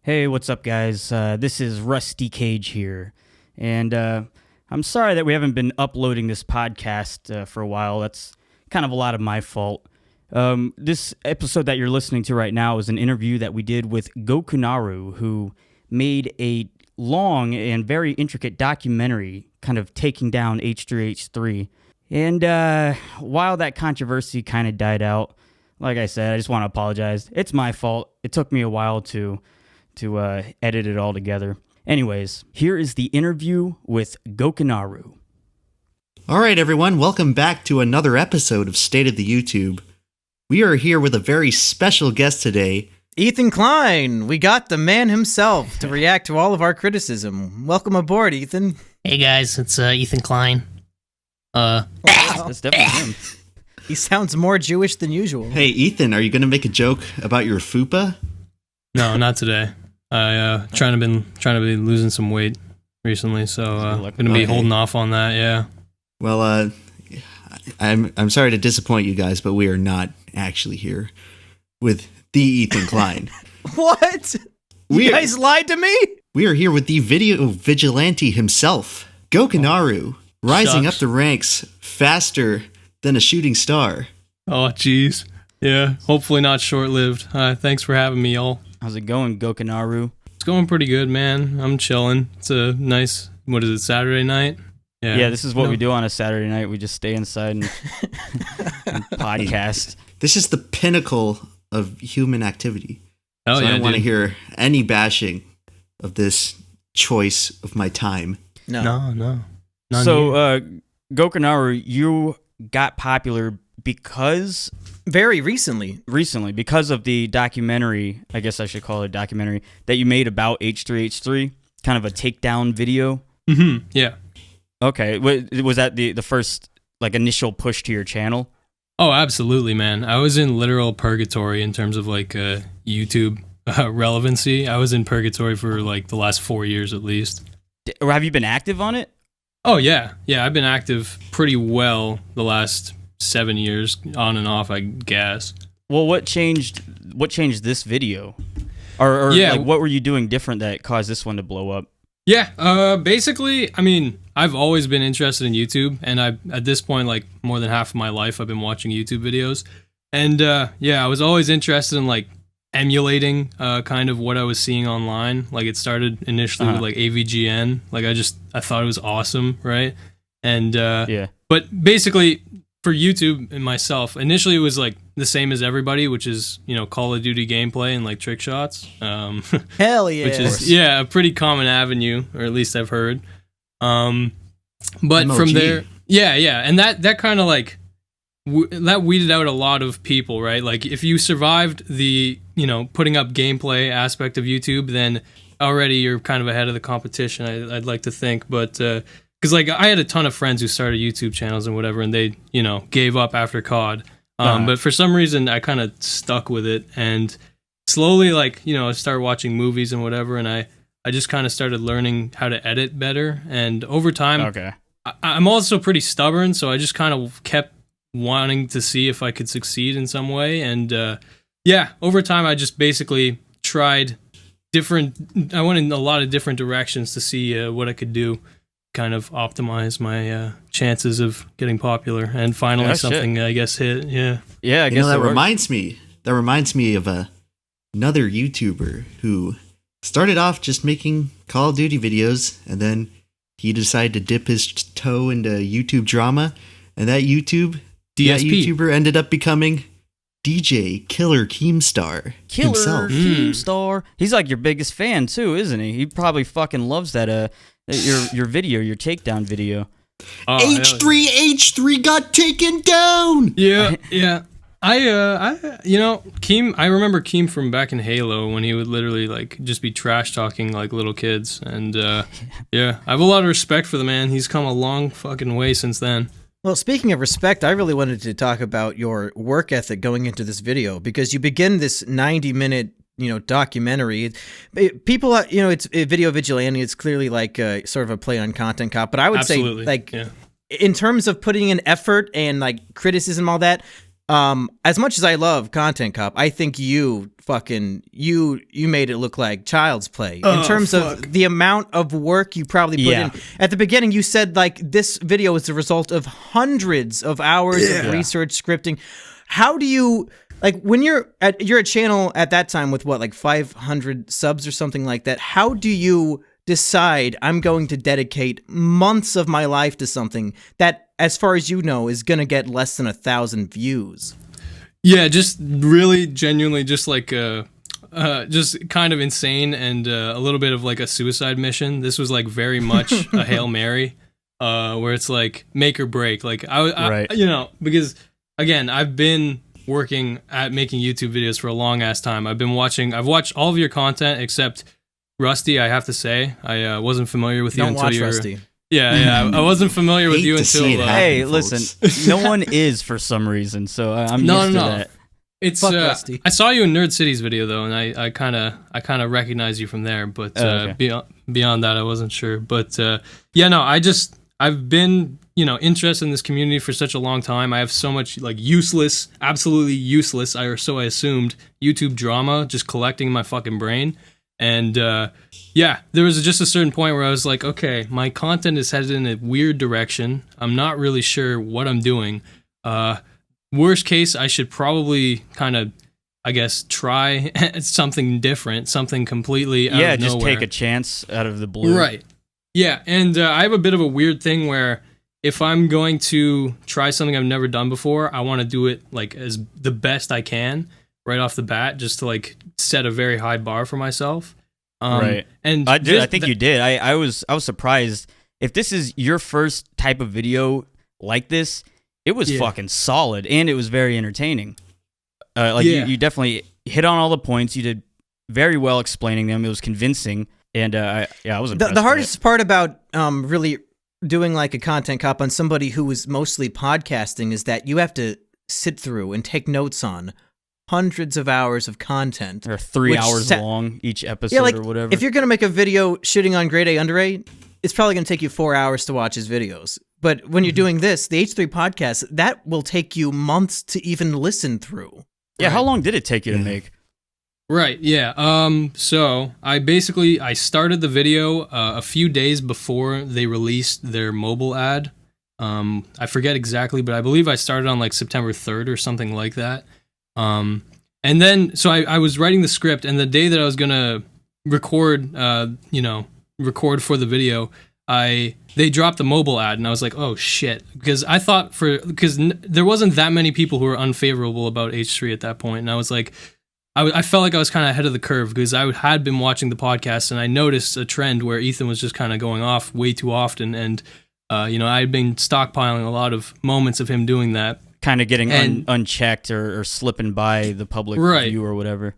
Hey, what's up, guys? This is Rusty Cage here, and I'm sorry that we haven't been uploading this podcast for a while. That's kind of a lot of my fault. This episode that you're listening to right now is an interview that we did with Gokanaru, who made a long and very intricate documentary kind of taking down H3H3. And while that controversy kind of died out, like I said, I just want to apologize. It's my fault. It took me a while to edit it all together. Anyways, here is the interview with Gokanaru. All right, everyone, welcome back to another episode of State of the YouTube. We are here with a very special guest today. Ethan Klein, we got the man himself to react to all of our criticism. Welcome aboard, Ethan. Hey guys, it's Ethan Klein. That's definitely him. He sounds more Jewish than usual. Hey, Ethan, are you going to make a joke about your fupa? No, not today. I trying to be losing some weight recently, so going to be holding off on that. Yeah. Well, I'm sorry to disappoint you guys, but we are not actually here with the Ethan Klein. What? You guys lied to me? We are here with the video vigilante himself, Gokanaru, rising up the ranks faster than a shooting star. Oh, jeez. Yeah. Hopefully not short-lived. Thanks for having me, y'all. How's it going, Gokanaru? It's going pretty good, man. I'm chilling. It's a nice, what is it, Saturday night? Yeah, this is what we do on a Saturday night. We just stay inside and podcast. This is the pinnacle of human activity. Oh, so yeah, I don't want to hear any bashing of this choice of my time. No. None So, Gokanaru, you got popular because... Very recently, because of the documentary, I guess I should call it a documentary, that you made about H3H3, kind of a takedown video. Mm-hmm. Yeah. Okay. Was that the first, initial push to your channel? Oh, absolutely, man. I was in literal purgatory in terms of, YouTube relevancy. I was in purgatory for, the last 4 years at least. Or have you been active on it? Oh, yeah. Yeah, I've been active pretty well the last 7 years, on and off, I guess. Well, what changed this video? Or what were you doing different that caused this one to blow up? Yeah, basically, I mean, I've always been interested in YouTube, and at this point, more than half of my life, I've been watching YouTube videos. And, I was always interested in, emulating kind of what I was seeing online. It started initially with, AVGN. I thought it was awesome, right? And, but basically... For YouTube and myself, initially it was the same as everybody, which is Call of Duty gameplay and trick shots. Hell yeah! Which is a pretty common avenue, or at least I've heard. But MLG. From there, and that kind of that weeded out a lot of people, right? If you survived the putting up gameplay aspect of YouTube, then already you're kind of ahead of the competition. I'd like to think, but. Because I had a ton of friends who started YouTube channels and whatever, and they gave up after COD. But for some reason, I kind of stuck with it, and slowly I started watching movies and whatever, and I just kind of started learning how to edit better. And over time, I'm also pretty stubborn, so I just kind of kept wanting to see if I could succeed in some way. And over time, I just basically tried I went in a lot of different directions to see what I could do. Kind of optimize my chances of getting popular, and finally something I guess hit. I guess that reminds me of another YouTuber who started off just making Call of Duty videos, and then he decided to dip his toe into YouTube drama, and that YouTuber ended up becoming DJ Killer Keemstar himself. Keemstar. He's your biggest fan too, isn't he? He probably fucking loves that your video, your takedown video. H3H3 got taken down. Yeah. Keem. I remember Keem from back in Halo when he would literally just be trash talking like little kids, and I have a lot of respect for the man. He's come a long fucking way since then. Well, speaking of respect, I really wanted to talk about your work ethic going into this video, because you begin this 90-minute documentary. People, it's a video vigilante. It's clearly sort of a play on Content Cop. But I would say, in terms of putting in effort and criticism, all that, As much as I love Content Cop, I think you made it look like child's play in terms of the amount of work you probably put in. At the beginning, you said like this video is the result of hundreds of hours of research, scripting. How do you like when you're at a channel at that time with what, like 500 subs or something like that? How do you decide I'm going to dedicate months of my life to something that, as far as you know, is going to get less than 1,000 views? Yeah, just really genuinely just like just kind of insane and a little bit of like a suicide mission. This was like very much a Hail Mary where it's like make or break. Like I you know, because again, I've been working at making YouTube videos for a long ass time. I've watched all of your content except Rusty, I have to say. I wasn't familiar with you until you were... Rusty. Yeah, I wasn't familiar with you until... Hey, listen, no one is for some reason, so I'm used to that. It's Rusty. I saw you in Nerd City's video though, and I kind of recognize you from there, but beyond that, I wasn't sure. But I've been interested in this community for such a long time. I have so much like absolutely useless, I assumed, YouTube drama just collecting in my fucking brain. And there was just a certain point where I was like, okay, my content is headed in a weird direction. I'm not really sure what I'm doing. Worst case, I should probably kind of, I guess, try something different, something completely out of just nowhere. take a chance out of the blue. Right. Yeah, and I have a bit of a weird thing where if I'm going to try something I've never done before, I want to do it like as the best I can right off the bat, just to like set a very high bar for myself. Right. And I think you did. I was surprised. If this is your first type of video like this, it was fucking solid and it was very entertaining. You definitely hit on all the points. You did very well explaining them. It was convincing, and I was impressed. The hardest part about really doing like a Content Cop on somebody who is mostly podcasting is that you have to sit through and take notes on hundreds of hours of content. Or 3 hours long each episode or whatever. If you're going to make a video shitting on Grade A Under A, it's probably going to take you 4 hours to watch his videos. But when you're doing this, the H3 podcast, that will take you months to even listen through. Yeah, how long did it take you to make? Right, yeah. So I started the video a few days before they released their mobile ad. I forget exactly, but I believe I started on like September 3rd or something like that. And then, so I was writing the script, and the day that I was gonna record for the video, they dropped the mobile ad, and I was like, oh shit, because I thought there wasn't that many people who were unfavorable about H3 at that point, and I was like, I felt like I was kind of ahead of the curve because I had been watching the podcast, and I noticed a trend where Ethan was just kind of going off way too often, and I had been stockpiling a lot of moments of him doing that. Kind of getting unchecked or slipping by the public view or whatever.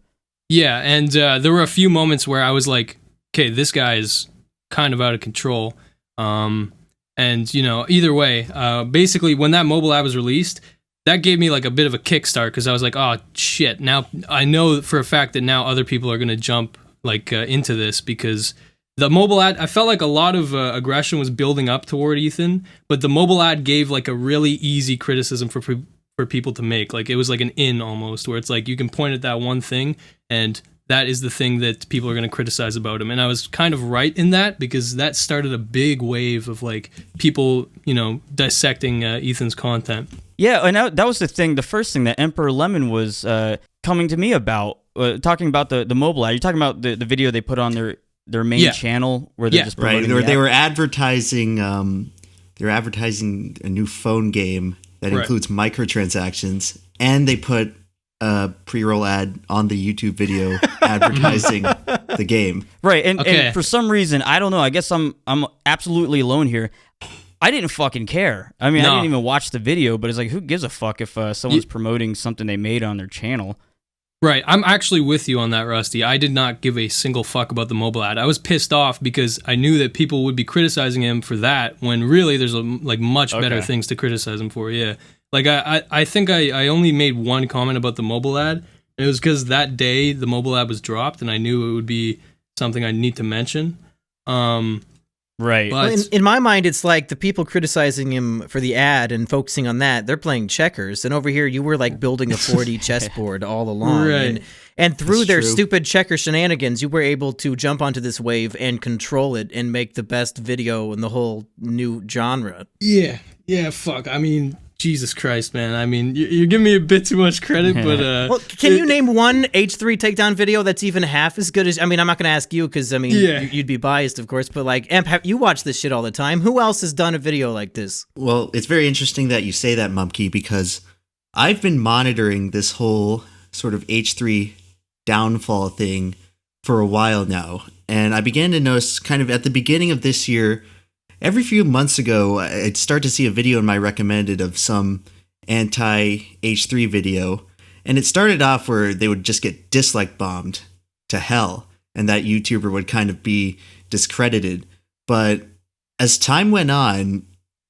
Yeah, and there were a few moments where I was like, okay, this guy is kind of out of control. Either way, basically when that mobile ad was released, that gave me like a bit of a kickstart because I was like, oh shit, now I know for a fact that now other people are going to jump like into this because the mobile ad, I felt like a lot of aggression was building up toward Ethan, but the mobile ad gave like a really easy criticism for people to make. Like it was like an in almost, where it's like you can point at that one thing, and that is the thing that people are going to criticize about him. And I was kind of right in that because that started a big wave of like people, dissecting Ethan's content. Yeah, and that was the thing. The first thing that EmpLemon was coming to me about, talking about the mobile ad. You're talking about the video they put on their main channel where they're just promoting right. They were advertising. They're advertising a new phone game that includes microtransactions, and they put a pre-roll ad on the YouTube video advertising the game. Right, and for some reason, I don't know. I guess I'm absolutely alone here. I didn't fucking care. I mean, I didn't even watch the video, but it's like, who gives a fuck if someone's promoting something they made on their channel? Right, I'm actually with you on that, Rusty. I did not give a single fuck about the mobile ad. I was pissed off because I knew that people would be criticizing him for that when really there's much better things to criticize him for. Yeah, like I think I only made one comment about the mobile ad. And it was because that day the mobile ad was dropped, and I knew it would be something I need to mention. Right. But Well, in my mind, it's like the people criticizing him for the ad and focusing on that, they're playing checkers. And over here, you were like building a 4D chessboard all along. Right. And through That's their true. stupid checker shenanigans, you were able to jump onto this wave and control it and make the best video in the whole new genre. yeah, fuck. I mean, Jesus Christ, man. I mean, you're giving me a bit too much credit, but Well, can you name one H3 takedown video that's even half as good as... I mean, I'm not going to ask you because, I mean, Yeah. you'd be biased, of course. But, like, Emp, you watch this shit all the time. Who else has done a video like this? Well, it's very interesting that you say that, Mumkey, because I've been monitoring this whole sort of H3 downfall thing for a while now. And I began to notice kind of at the beginning of this year, every few months ago, I'd start to see a video in my recommended of some anti-H3 video. And it started off where they would just get dislike bombed to hell, and that YouTuber would kind of be discredited. But as time went on,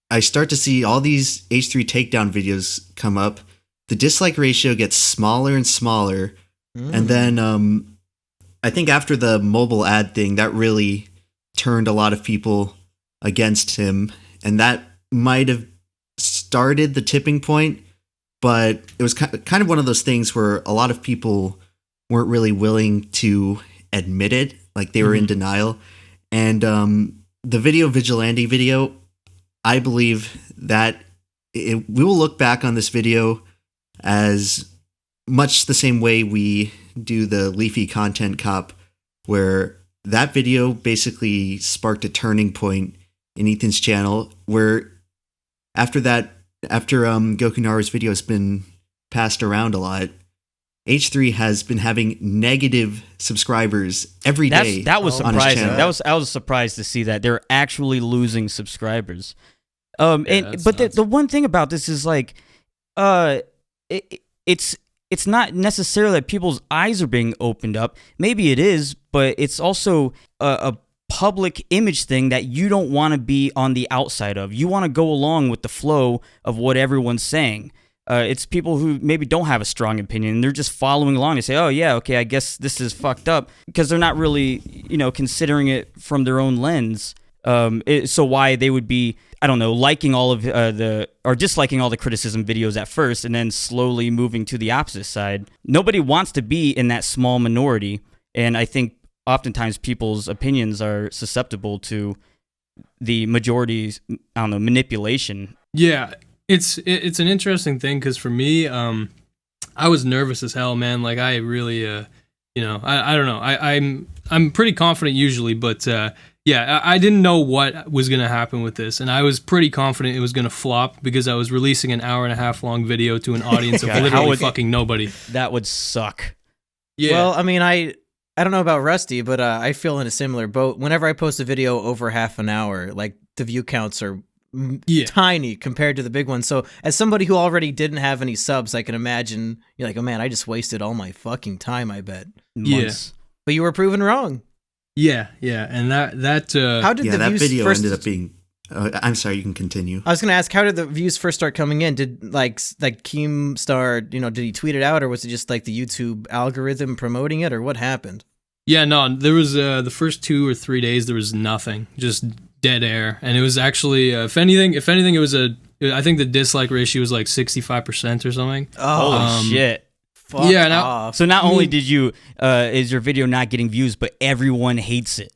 I start to see all these H3 takedown videos come up. The dislike ratio gets smaller and smaller. And then I think after the mobile ad thing, that really turned a lot of people against him. And that might have started the tipping point. But it was kind of one of those things where a lot of people weren't really willing to admit it. Like they were in denial. And the video vigilante video, I believe that we will look back on this video as much the same way we do the Leafy Content Cop, where that video basically sparked a turning point in Ethan's channel, where after Gokanaru's video has been passed around a lot, H3 has been having negative subscribers every day. That was on his surprising. channel. I was surprised to see that they're actually losing subscribers. that's But nuts. the one thing about this is like, it's not necessarily that people's eyes are being opened up. Maybe it is, but it's also a public image thing that you don't want to be on the outside of. You want to go along with the flow of what everyone's saying. It's people who maybe don't have a strong opinion, and they're just following along. They say, oh, yeah, okay, I guess this is fucked up, because they're not really, considering it from their own lens. So why they would be, I don't know, liking all of or disliking all the criticism videos at first and then slowly moving to the opposite side. Nobody wants to be in that small minority. And I think oftentimes people's opinions are susceptible to the majority's, manipulation. Yeah, it's an interesting thing because for me, I was nervous as hell, man. Like I really, I don't know. I'm pretty confident usually, but yeah, I didn't know what was gonna happen with this, and I was pretty confident it was gonna flop because I was releasing an 1.5 hour long video to an audience of God, literally fucking nobody. That would suck. Yeah. Well, I mean, I don't know about Rusty, but I feel in a similar boat. Whenever I post a video over half an hour, like the view counts are tiny compared to the big one. So as somebody who already didn't have any subs, I can imagine you're like, oh man, I just wasted all my fucking time, I bet. Months. But you were proven wrong. Yeah, and that How did the that views video first... ended up being... I'm sorry, you can continue. I was going to ask, how did the views first start coming in? Did like Keemstar, did he tweet it out, or was it just like the YouTube algorithm promoting it, or what happened? Yeah, no, there was the first 2 or 3 days there was nothing, just dead air, and it was actually if anything, it was I think the dislike ratio was like 65% or something. Holy shit. Fuck Yeah, now- off. So not only did you, is your video not getting views, but everyone hates it.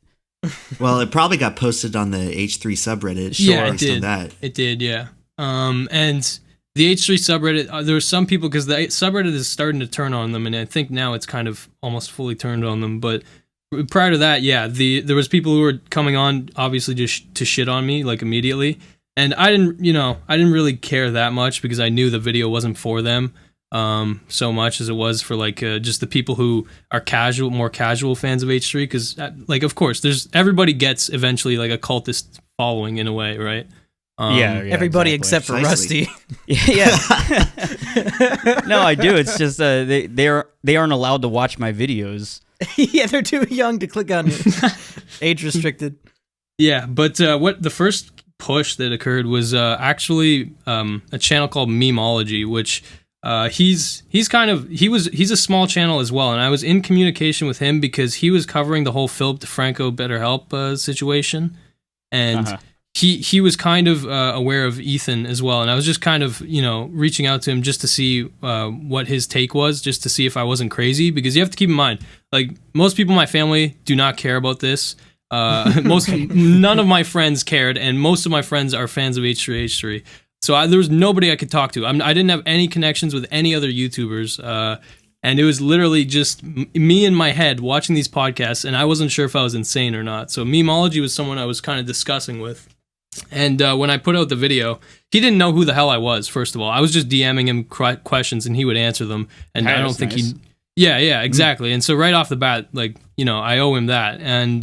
Well, it probably got posted on the H3 subreddit. Yeah, it based on did. that. It did, yeah. And the H3 subreddit, there were some people, because the subreddit is starting to turn on them, and I think now it's kind of almost fully turned on them. But prior to that, yeah, there was people who were coming on, obviously, just to shit on me, like, immediately. And I didn't really care that much because I knew the video wasn't for them so much as it was for, like, just the people who are more casual fans of H3. Because, like, of course, everybody gets eventually, like, a cultist following in a way, right? Yeah, Everybody exactly. except for Precisely. Rusty. Yeah. No, I do. It's just they aren't allowed to watch my videos. Yeah, they're too young to click on it. Age restricted. Yeah, but what the first push that occurred was actually a channel called Memology, which he's a small channel as well, and I was in communication with him because he was covering the whole Philip DeFranco BetterHelp situation. and he was kind of aware of Ethan as well, and I was just kind of reaching out to him just to see what his take was, just to see if I wasn't crazy, because you have to keep in mind, like, most people in my family do not care about this. None of my friends cared, and most of my friends are fans of H3H3. So there was nobody I could talk to. I didn't have any connections with any other YouTubers, and it was literally just me in my head watching these podcasts, and I wasn't sure if I was insane or not. So Memology was someone I was kind of discussing with. And when I put out the video, he didn't know who the hell I was, first of all. I was just DMing him questions, and he would answer them. And I don't think he... Yeah, exactly. And so right off the bat, like, I owe him that. And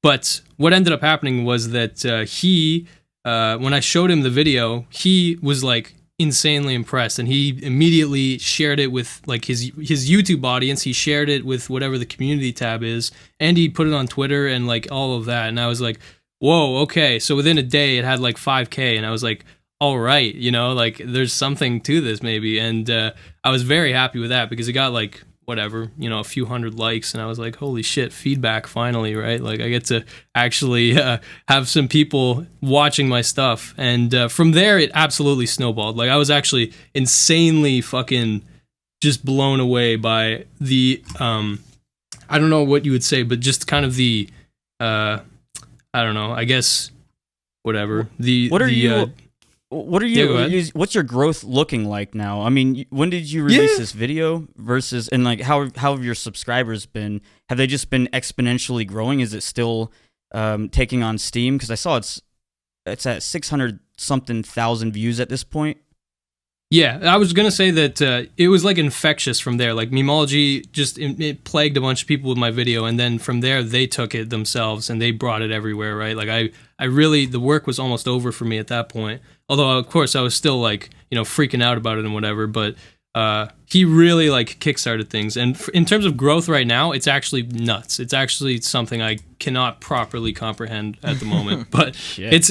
but what ended up happening was that he... when I showed him the video, he was like insanely impressed, and he immediately shared it with like his YouTube audience. He shared it with whatever the community tab is, and he put it on Twitter and like all of that. And I was like, whoa, okay. So within a day, it had like 5K, and I was like, all right, like there's something to this maybe. And I was very happy with that, because it got like whatever, a few hundred likes, and I was like, holy shit, feedback finally, right? Like I get to actually have some people watching my stuff. And from there, it absolutely snowballed. Like I was actually insanely fucking just blown away by the, I don't know what you would say, but just kind of the, I don't know, I guess, whatever. What's your growth looking like now? I mean, when did you release this video versus, and like how have your subscribers been? Have they just been exponentially growing? Is it still taking on steam? Because I saw it's at 600 something thousand views at this point. Yeah, I was gonna say that it was like infectious from there. Like Memology just it plagued a bunch of people with my video, and then from there they took it themselves and they brought it everywhere. Right? Like I really, the work was almost over for me at that point. Although of course I was still like freaking out about it and whatever. But he really like kickstarted things. And in terms of growth right now, it's actually nuts. It's actually something I cannot properly comprehend at the moment. But it's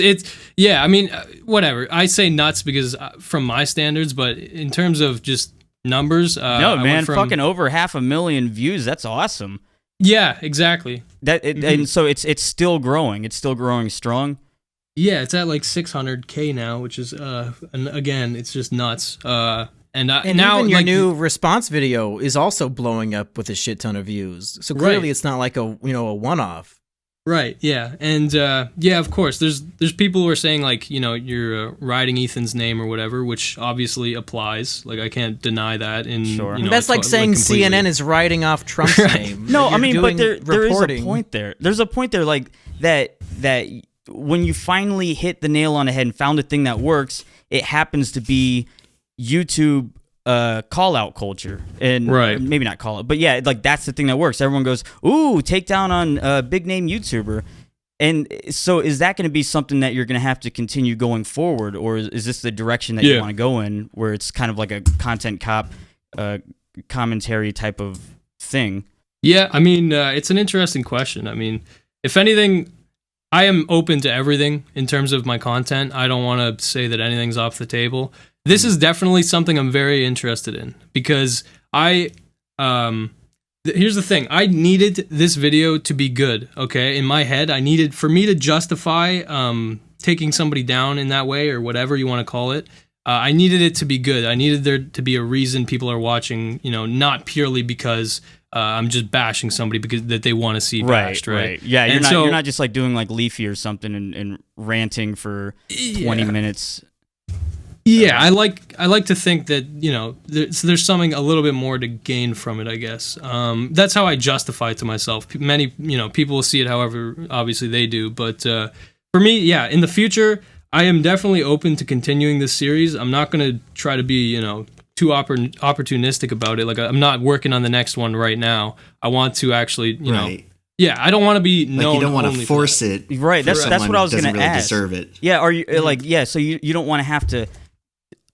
yeah. I mean, whatever. I say nuts because from my standards, but in terms of just numbers, no man, fucking over 500,000 views. That's awesome. Yeah, exactly. And so it's still growing. It's still growing strong. Yeah, it's at like 600K now, which is and again, it's just nuts. And now even your new response video is also blowing up with a shit ton of views. So clearly, it's not like a one-off. Right. Yeah. And yeah, of course, there's people who are saying like you're riding Ethan's name or whatever, which obviously applies. Like I can't deny that. That's like saying CNN is riding off Trump's name. No, I mean, but there is a point there. There's a point there, like that when you finally hit the nail on the head and found a thing that works, it happens to be YouTube call out culture, and maybe not call it, but yeah, like that's the thing that works. Everyone goes, ooh, take down on a big name YouTuber. And so is that going to be something that you're going to have to continue going forward, or is this the direction that you want to go in, where it's kind of like a content cop commentary type of thing? Yeah, I mean, it's an interesting question. I mean, if anything, I am open to everything in terms of my content. I don't want to say that anything's off the table. This is definitely something I'm very interested in, because here's the thing. I needed this video to be good, okay? In my head, for me to justify taking somebody down in that way, or whatever you want to call it, I needed it to be good. I needed there to be a reason people are watching, not purely because I'm just bashing somebody because that they want to see bashed, right? Yeah, you're not just like doing like Leafy or something and ranting for 20 minutes. Yeah, I like to think that there's something a little bit more to gain from it, I guess. That's how I justify it to myself. Many people will see it however obviously they do, but for me, yeah, in the future, I am definitely open to continuing this series. I'm not going to try to be too opportunistic about it. Like I'm not working on the next one right now. I want to actually Yeah, I don't want to be known. Like you don't want to force it. Right, that's what I was going to really ask. Deserve it. Yeah, are you so you don't want to have to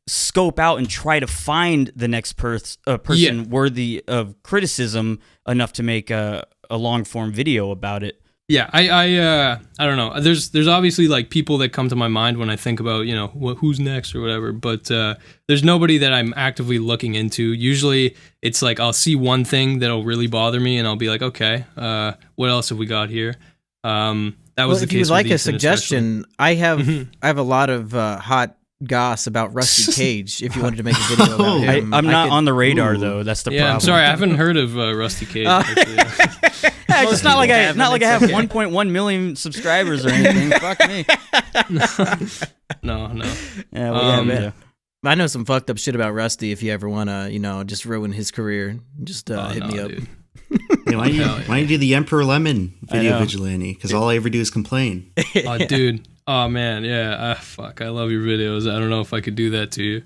scope out and try to find the next person worthy of criticism enough to make a long form video about it. Yeah, I don't know. There's obviously like people that come to my mind when I think about who's next or whatever, but there's nobody that I'm actively looking into. Usually it's like I'll see one thing that'll really bother me and I'll be like, okay, what else have we got here? that was the if case. you would like with a Ethan suggestion, I have a lot of hot goss about Rusty Cage. If you wanted to make a video about him, I'm not on the radar Ooh. though. That's the Yeah, problem. I'm sorry, I haven't heard of Rusty Cage. Actually. Yeah, it's not like I haven't, not like I have it's okay. 1.1 million subscribers or anything. Fuck me. No. Yeah, well, Yeah. I know some fucked up shit about Rusty. If you ever want to, just ruin his career, just hit me up. Dude. Yeah, why don't you do the EmpLemon video know. vigilante? Because all I ever do is complain. Oh, dude. Oh man, yeah. Fuck, I love your videos. I don't know if I could do that to you.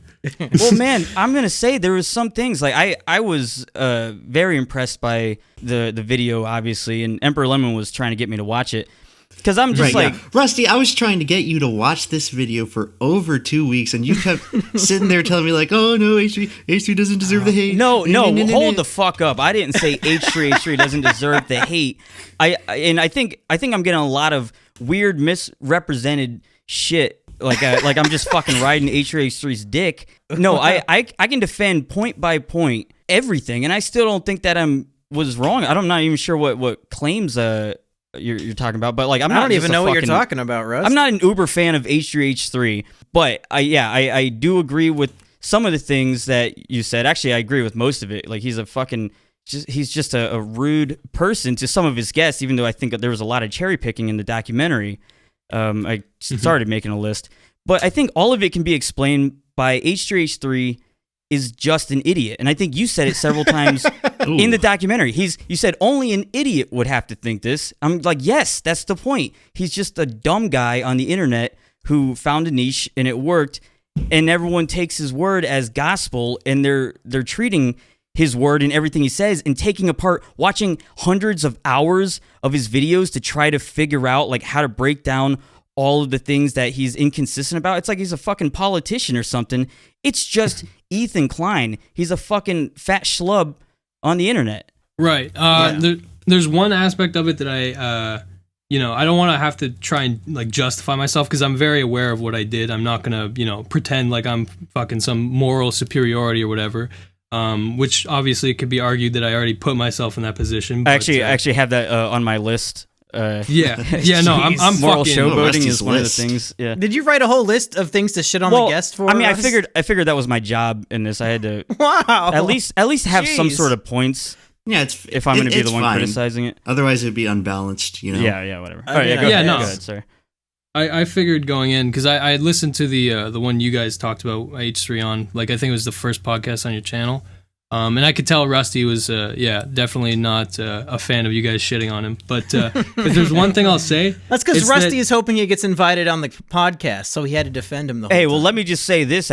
Well, man, I'm gonna say there was some things like I was very impressed by the video, obviously, and EmpLemon was trying to get me to watch it because I'm just Right, yeah. Rusty, I was trying to get you to watch this video for over 2 weeks, and you kept sitting there telling me like, "Oh no, H3 doesn't deserve the hate." No, hold the fuck up. I didn't say H3H3 doesn't deserve the hate. I think I'm getting a lot of weird misrepresented shit. Like I'm just fucking riding H3H3's dick. No, I can defend point by point everything, and I still don't think that was wrong. I'm not even sure what claims you're talking about, but like I don't even know what you're talking about, Russ. I'm not an uber fan of H3H3, but I do agree with some of the things that you said. Actually, I agree with most of it. Like he's just a rude person to some of his guests, even though I think that there was a lot of cherry picking in the documentary. I started making a list, but I think all of it can be explained by H3H3 is just an idiot. And I think you said it several times in the documentary. You said only an idiot would have to think this. I'm like, yes, that's the point. He's just a dumb guy on the internet who found a niche and it worked, and everyone takes his word as gospel, and they're treating his word and everything he says and taking apart, watching hundreds of hours of his videos to try to figure out like how to break down all of the things that he's inconsistent about. It's like he's a fucking politician or something. It's just Ethan Klein. He's a fucking fat schlub on the internet. Right. There's one aspect of it that I don't want to have to try and like justify myself because I'm very aware of what I did. I'm not gonna, pretend like I'm fucking some moral superiority or whatever. Which obviously it could be argued that I already put myself in that position. But, I actually have that on my list. No, I'm moral fucking showboating is Rusty's one list. of the things. Yeah. Did you write a whole list of things to shit on the guest for? I mean, Russ? I figured that was my job in this. I had to Wow. at least have some Jeez. sort of points Yeah, if I'm going to be the one fine. criticizing it. Otherwise, it'd be unbalanced. Yeah, whatever. I All right, mean, go ahead. no. Go ahead, sorry. I figured going in because I had listened to the one you guys talked about H3 on. Like I think it was the first podcast on your channel. And I could tell Rusty was, definitely not a fan of you guys shitting on him. But if there's one thing I'll say, That's because it's Rusty that- is hoping he gets invited on the podcast, so he had to defend him the whole Hey, time. well, let me just say this: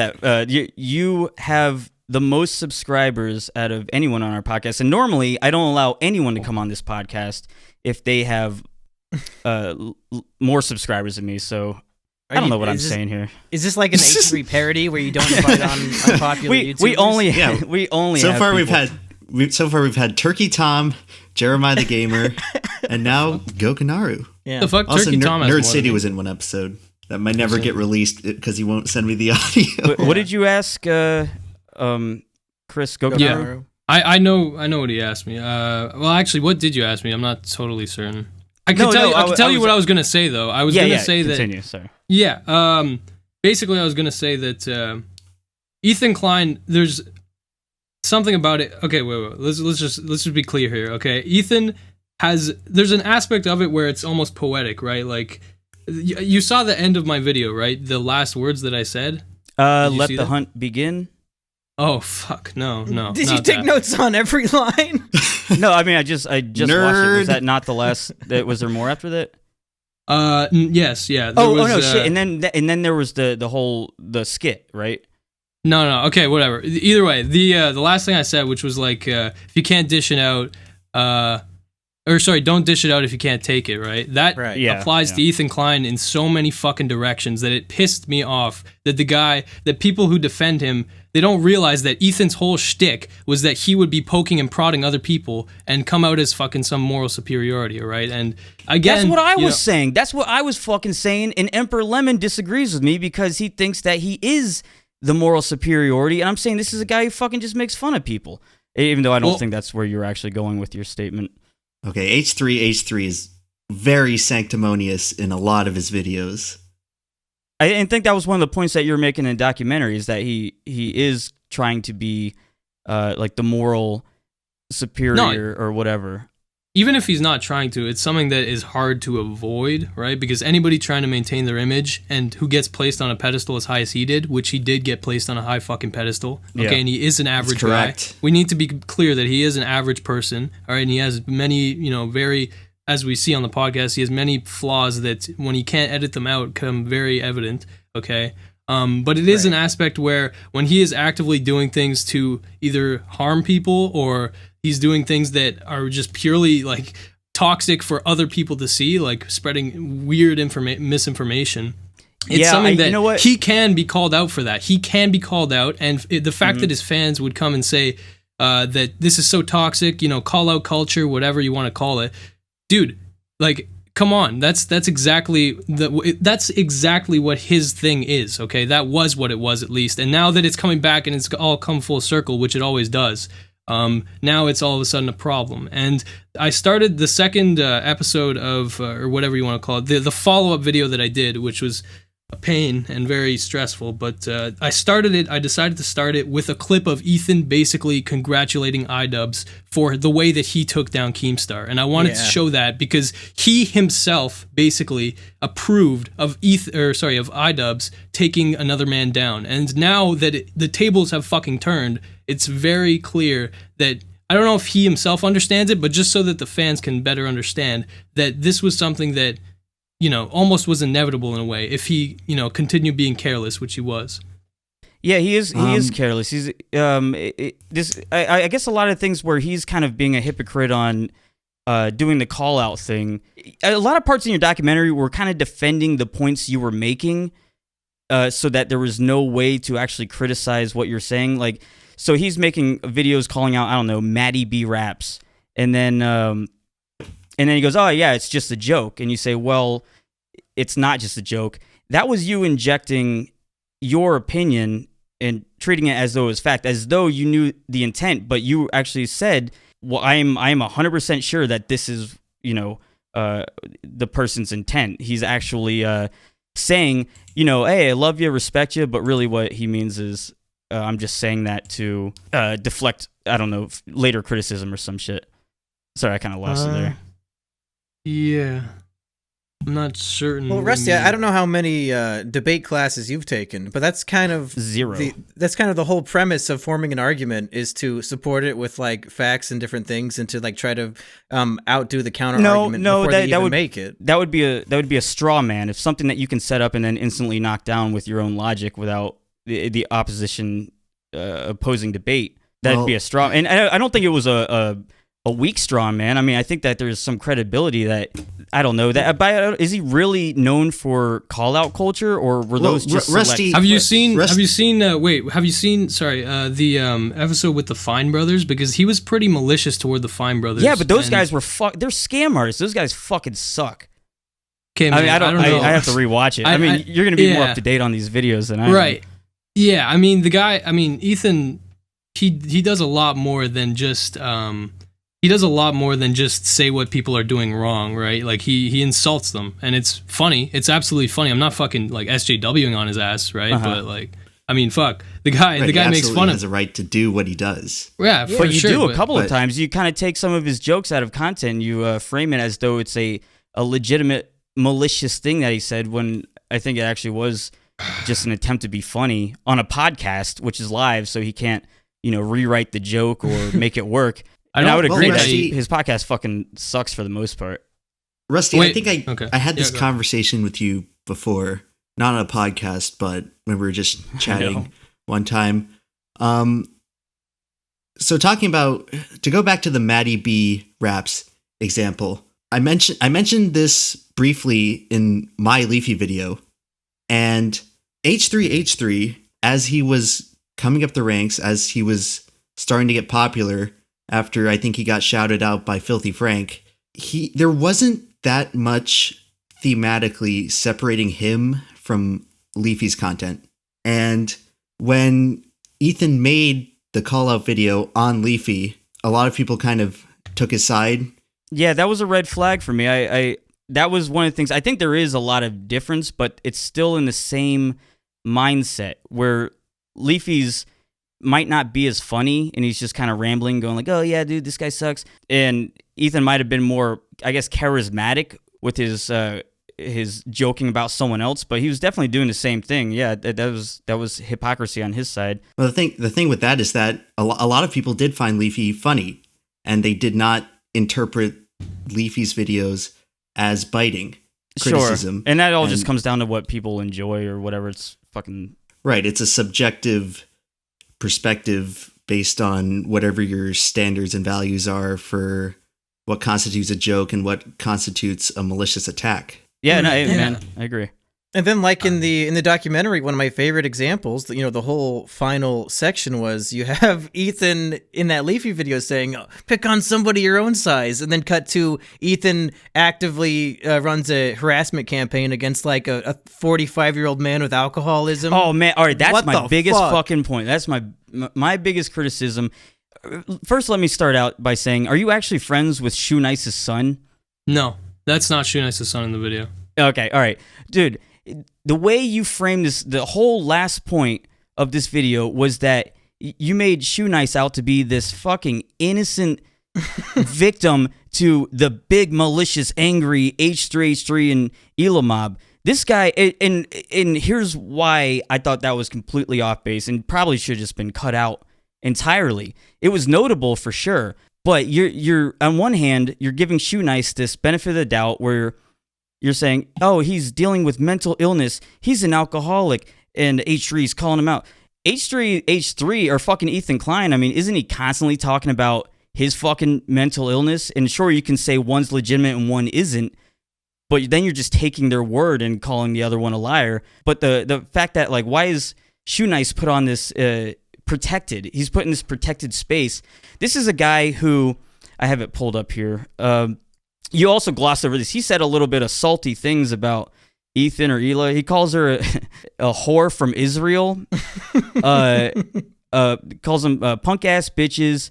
you have the most subscribers out of anyone on our podcast, and normally I don't allow anyone to come on this podcast if they have more subscribers than me. So I don't know what I'm saying here. Is this like an H3 parody where you don't invite on unpopular YouTubers? We only So have far, people. we've had Turkey Tom, Jeremiah the Gamer, and now Gokanaru. Yeah. the fuck Also, Turkey Tom has Nerd more City than me. was in one episode that might never get released because he won't send me the audio. What did you ask, Chris Gokanaru? Yeah. I know what he asked me. Well, actually, what did you ask me? I'm not totally certain. I can tell you what I was gonna say though. I was gonna say continue, sorry. that. Basically, I was gonna say that Ethan Klein. There's something about it. Okay, wait. Let's just be clear here. Okay, Ethan there's an aspect of it where it's almost poetic, right? Like you saw the end of my video, right? The last words that I said. Let see the that? hunt begin. Oh fuck, no. Did you not take that. notes on every line? No, I mean I just watched it. Nerd. Was that not the last? Was there more after that? Yes, yeah. Oh, was, no, shit. And then there was the whole skit, right? No. Okay, whatever. Either way, the last thing I said, which was like, if you can't dish it out, don't dish it out if you can't take it, right? That Right. Yeah, applies to Ethan Klein in so many fucking directions that it pissed me off that people who defend him, they don't realize that Ethan's whole shtick was that he would be poking and prodding other people and come out as fucking some moral superiority, right? And again, That's what I you was know- saying. That's what I was fucking saying. And EmpLemon disagrees with me because he thinks that he is the moral superiority. And I'm saying this is a guy who fucking just makes fun of people. Even though I don't think that's where you're actually going with your statement. Okay, H3H3 is very sanctimonious in a lot of his videos. I think that was one of the points that you're making in the documentary, is that he is trying to be like the moral superior or whatever. Even if he's not trying to, it's something that is hard to avoid, right? Because anybody trying to maintain their image and who gets placed on a pedestal as high as he did, which he did get placed on a high fucking pedestal, okay, Yeah. and he is an average guy. We need to be clear that he is an average person, all right, and he has many, very, as we see on the podcast, he has many flaws that when he can't edit them out come very evident, okay? But it is an aspect where when he is actively doing things to either harm people or he's doing things that are just purely like toxic for other people to see, like spreading weird misinformation. It's something that he can be called out for that. He can be called out. And the fact that his fans would come and say that this is so toxic, call out culture, whatever you want to call it. Dude, like, come on. That's exactly what his thing is. Okay. That was what it was, at least. And now that it's coming back and it's all come full circle, which it always does. Now it's all of a sudden a problem. And I started the second episode of, or whatever you want to call it, the follow-up video that I did, which was a pain and very stressful. But I decided to start it with a clip of Ethan basically congratulating iDubbbz for the way that he took down Keemstar. And I wanted to show that because he himself basically approved of iDubbbz taking another man down. And now that the tables have fucking turned, it's very clear that, I don't know if he himself understands it, but just so that the fans can better understand that this was something that, almost was inevitable in a way if he, continued being careless, which he was. Yeah, he is careless. He's I guess a lot of things where he's kind of being a hypocrite on doing the call out thing. A lot of parts in your documentary were kind of defending the points you were making, so that there was no way to actually criticize what you're saying. Like, so he's making videos calling out, I don't know, Maddie B raps, and then he goes, "Oh yeah, it's just a joke," and you say, "Well, it's not just a joke." That was you injecting your opinion and treating it as though it was fact, as though you knew the intent, but you actually said, "Well, I'm 100% sure that this is, the person's intent." He's actually saying, "Hey, I love you, respect you," but really what he means is, I'm just saying that to deflect, I don't know, later criticism or some shit. Sorry, I kind of lost it there. Yeah. I'm not certain. Well, Rusty, I don't know how many debate classes you've taken, but that's kind of 0. That's kind of the whole premise of forming an argument, is to support it with like facts and different things, and to like try to outdo the counter argument before they even make it. That would be a straw man. If something that you can set up and then instantly knock down with your own logic without the opposition opposing debate, that'd be a straw. And I don't think it was a weak straw man. I mean, I think that there's some credibility that, I don't know, that is he really known for call out culture, or were those just Rusty? Have you seen the episode with the Fine Brothers? Because he was pretty malicious toward the Fine Brothers. Yeah, but those guys were they're scam artists. Those guys fucking suck. Okay, man, I don't know. I have to rewatch it. I mean, you're going to be more up to date on these videos than I am. Right. Yeah, I mean, Ethan, he does a lot more than just say what people are doing wrong, right? Like he insults them, and it's funny. It's absolutely funny. I'm not fucking like SJWing on his ass, right? But like, I mean, fuck the guy. Right, the guy makes fun of. He has a right to do what he does. Yeah, but you do a couple of times. You kind of take some of his jokes out of content. And you frame it as though it's a legitimate malicious thing that he said, when I think it actually was just an attempt to be funny on a podcast, which is live, so he can't rewrite the joke or make it work. I would agree that his podcast fucking sucks for the most part. Rusty, I think I had this conversation with you before, not on a podcast, but when we were just chatting one time. So talking about, to go back to the Maddie B raps example, I mentioned this briefly in my Leafy video, and H3H3, as he was coming up the ranks, as he was starting to get popular, after I think he got shouted out by Filthy Frank, there wasn't that much thematically separating him from Leafy's content. And when Ethan made the call-out video on Leafy, a lot of people kind of took his side. Yeah, that was a red flag for me. that was one of the things. I think there is a lot of difference, but it's still in the same mindset where Leafy's might not be as funny, and he's just kind of rambling, going like, "Oh yeah, dude, this guy sucks." And Ethan might have been more, I guess, charismatic with his joking about someone else, but he was definitely doing the same thing. Yeah, that was hypocrisy on his side. Well, the thing with that is that a lot of people did find Leafy funny, and they did not interpret Leafy's videos as biting criticism. Sure. And that all just comes down to what people enjoy or whatever. It's fucking right. It's a subjective perspective based on whatever your standards and values are for what constitutes a joke and what constitutes a malicious attack. Yeah, no, man, I agree. And then, like in the documentary, one of my favorite examples, the whole final section was you have Ethan in that Leafy video saying, "Pick on somebody your own size," and then cut to Ethan actively runs a harassment campaign against like a 45-year-old man with alcoholism. Oh man, all right, that's What my the biggest fuck? fucking point. That's my biggest criticism. First, let me start out by saying, are you actually friends with Shoenice's son? No, that's not Shoenice's son in the video. Okay, all right, dude. The way you framed this, the whole last point of this video was that you made Shoenice out to be this fucking innocent victim to the big, malicious, angry H3H3 and Elamob. This guy, and here's why I thought that was completely off base and probably should have just been cut out entirely. It was notable for sure, but you're on one hand, you're giving Shoenice this benefit of the doubt where you're saying, oh, he's dealing with mental illness, he's an alcoholic, and H3's calling him out. H3H3 or fucking Ethan Klein, I mean, isn't he constantly talking about his fucking mental illness? And sure, you can say one's legitimate and one isn't, but then you're just taking their word and calling the other one a liar. But the fact that, like, why is Shoenice put on this protected? He's put in this protected space. This is a guy who, I have it pulled up here. You also glossed over this. He said a little bit of salty things about Ethan or Ela. He calls her a whore from Israel. Calls them punk ass bitches.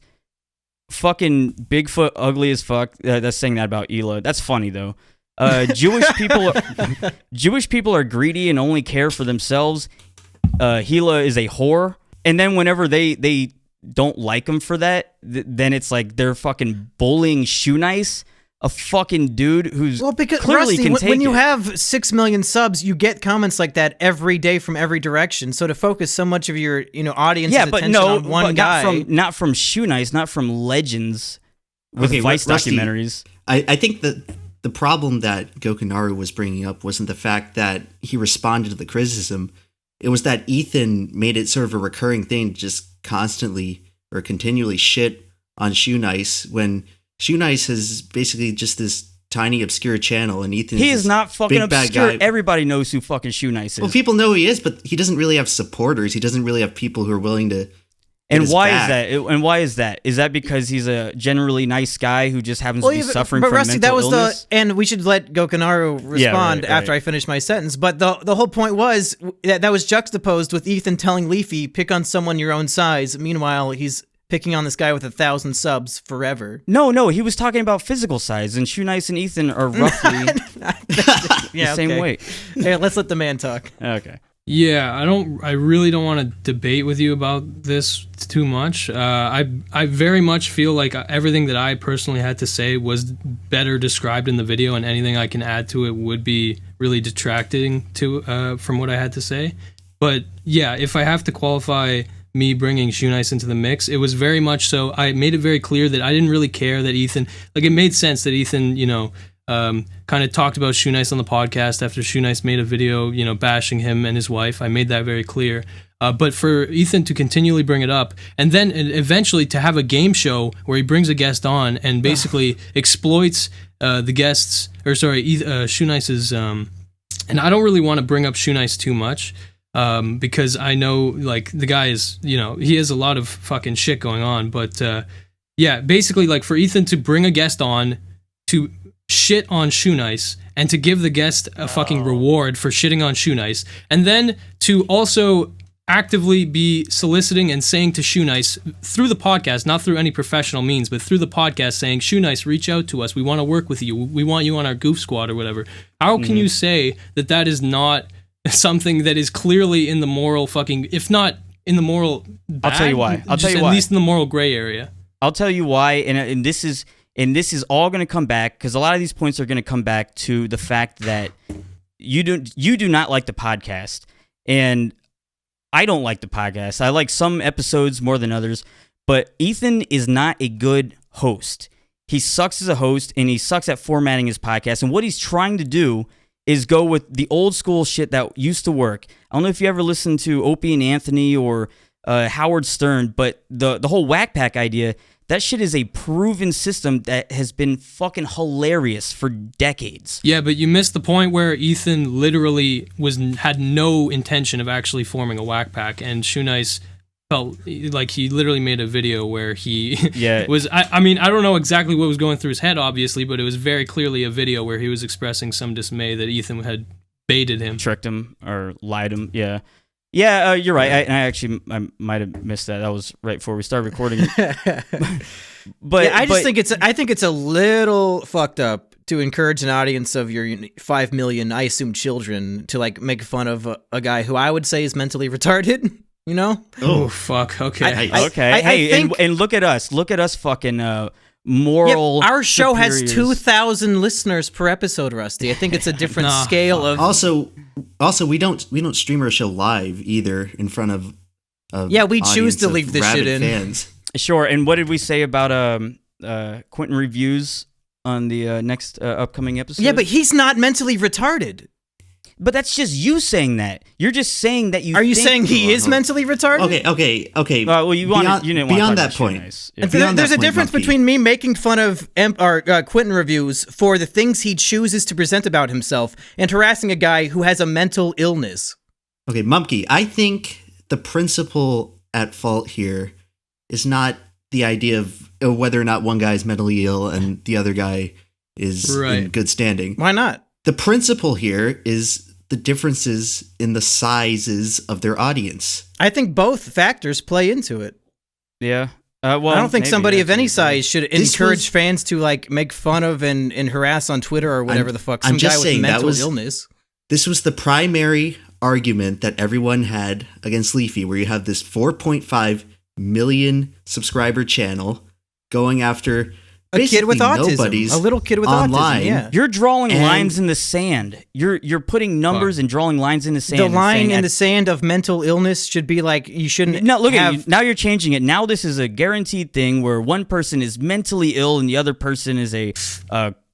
Fucking Bigfoot, ugly as fuck. That's saying that about Ela. That's funny though. Jewish people are greedy and only care for themselves. Hila is a whore. And then whenever they don't like him for that, then it's like they're fucking bullying Shoenice, a fucking dude who's because clearly Rusty, can take when you it. have 6 million subs, you get comments like that every day from every direction. So to focus so much of your audience's attention on one guy, not from Shoenice, not from legends with Vice Rusty, documentaries. I think that the problem that Gokanaru was bringing up wasn't the fact that he responded to the criticism. It was that Ethan made it sort of a recurring thing to just constantly or continually shit on Shoenice when Shoenice is basically just this tiny obscure channel, and Ethan Is not fucking big, bad obscure. guy. Everybody knows who fucking Shoenice is. Well, people know who he is, but he doesn't really have supporters. He doesn't really have people who are willing to. And why is that? And why is that? Is that because he's a generally nice guy who just happens to be suffering from Rusty, mental that was illness? and we should let Gokanaru respond right. after I finish my sentence. But the whole point was that was juxtaposed with Ethan telling Leafy, pick on someone your own size. Meanwhile, he's picking on this guy with 1,000 subs forever. No, he was talking about physical size, and Shoenice and Ethan are roughly the same weight. Hey, let's let the man talk. Okay. Yeah, I really don't want to debate with you about this too much. I very much feel like everything that I personally had to say was better described in the video, and anything I can add to it would be really detracting from what I had to say. But yeah, if I have to qualify me bringing Shoenice into the mix, it was very much so. I made it very clear that I didn't really care that Ethan, like, it made sense that Ethan, kind of talked about Shoenice on the podcast after Shoenice made a video, bashing him and his wife. I made that very clear. But for Ethan to continually bring it up, and then eventually to have a game show where he brings a guest on and basically exploits the guests, Shoenice's, and I don't really want to bring up Shoenice too much, because I know, like, the guy is, he has a lot of fucking shit going on. But yeah, basically, like, for Ethan to bring a guest on to shit on Shoenice and to give the guest a fucking reward for shitting on Shoenice, and then to also actively be soliciting and saying to Shoenice through the podcast, not through any professional means, but through the podcast, saying, Shoenice, reach out to us. We want to work with you. We want you on our Goof Squad or whatever. How can you say that that is not something that is clearly in the moral fucking, if not in the moral bag, I'll tell you why. I'll tell you at why. least in the moral gray area. I'll tell you why, and this is all going to come back, because a lot of these points are going to come back to the fact that you do not like the podcast, and I don't like the podcast. I like some episodes more than others, but Ethan is not a good host. He sucks as a host, and he sucks at formatting his podcast, and what he's trying to do is go with the old school shit that used to work. I don't know if you ever listened to Opie and Anthony or Howard Stern, but the whole Whack Pack idea, that shit is a proven system that has been fucking hilarious for decades. Yeah, but you missed the point where Ethan literally had no intention of actually forming a Whack Pack, and Shoenice felt like he literally made a video where he was. I mean, I don't know exactly what was going through his head, obviously, but it was very clearly a video where he was expressing some dismay that Ethan had baited him, tricked him, or lied him. Yeah. Yeah, you're right. I might have missed that. That was right before we started recording. But yeah, I think it's a little fucked up to encourage an audience of your 5 million, I assume, children to like make fun of a guy who I would say is mentally retarded. You know? Oh fuck. Okay. And look at us. Look at us, fucking moral. Yeah, our show superiors. has 2,000 listeners per episode, Rusty. I think it's a different scale of. Also, we don't stream our show live either in front of. Yeah, we choose to leave this shit in. Fans. Sure. And what did we say about Quentin reviews on the next upcoming episode? Yeah, but he's not mentally retarded. But that's just you saying that. You're just saying that you. Are you saying he is mentally retarded? Okay. Well, you didn't beyond want that point. Yeah. There's a difference between me making fun of Quentin reviews for the things he chooses to present about himself and harassing a guy who has a mental illness. Okay, Mumkey, I think the principle at fault here is not the idea of whether or not one guy is mentally ill and the other guy is in good standing. Why not? The principle here is the differences in the sizes of their audience. I think both factors play into it. Yeah. Well, I don't think somebody of any size should encourage fans to like make fun of and harass on Twitter or whatever the fuck some guy with mental illness. This was the primary argument that everyone had against Leafy, where you have this 4.5 million subscriber channel going after a kid with autism, a little kid with online. Autism. Yeah, you're drawing lines in the sand. You're putting numbers and drawing lines in the sand. The line in the sand of mental illness should be like you shouldn't. No, look at you. Now you're changing it. Now this is a guaranteed thing where one person is mentally ill and the other person is a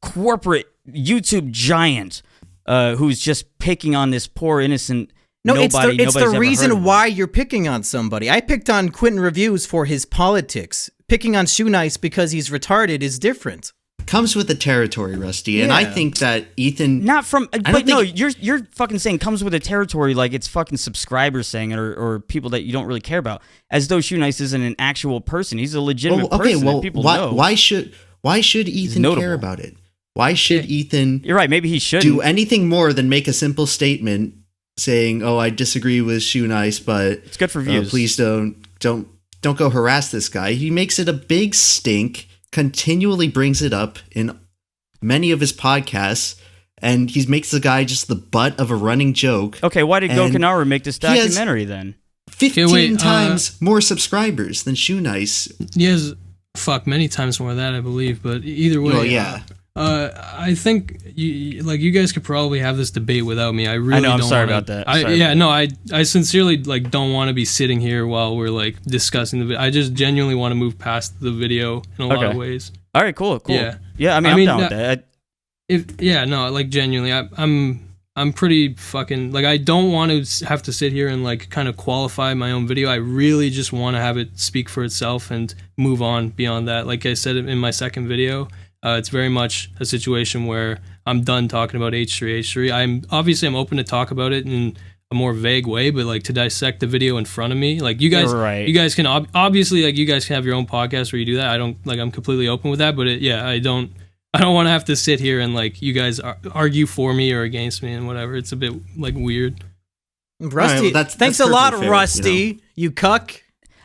corporate YouTube giant who's just picking on this poor innocent. No, it's the reason why you're picking on somebody. I picked on Quentin Reviews for his politics. Picking on Shoenice because he's retarded is different. Comes with the territory, Rusty, and I think that Ethan. Not from, but no, you're fucking saying comes with the territory like it's fucking subscribers saying it or people that you don't really care about, as though Shoenice isn't an actual person. He's a legitimate person that people know. Why should Ethan care about it? Why should Ethan? You're right. Maybe he shouldn't do anything more than make a simple statement saying, "Oh, I disagree with Shoenice, but it's good for views. Please don't go harass this guy." He makes it a big stink, continually brings it up in many of his podcasts, and he makes the guy just the butt of a running joke. Okay, why did Gokanaru make this documentary then? 15 times more subscribers than Shoenice. He has, many times more than that, I believe, but either way. Well, yeah. I think you guys could probably have this debate without me. I really don't. I'm sorry about that. I sincerely don't want to be sitting here while we're discussing the video. I just genuinely want to move past the video in a lot of ways. All right, cool. Yeah, I'm down with that. Genuinely, I'm pretty fucking I don't want to have to sit here and kind of qualify my own video. I really just want to have it speak for itself and move on beyond that. Like I said in my second video. It's very much a situation where I'm done talking about H3H3. I'm open to talk about it in a more vague way, but to dissect the video in front of me, you guys can obviously you guys can have your own podcast where you do that. I don't I'm completely open with that, but I don't want to have to sit here and you guys argue for me or against me and whatever. It's a bit weird. Rusty, All right, well, that's thanks a lot, perfectly fair, Rusty. You cuck.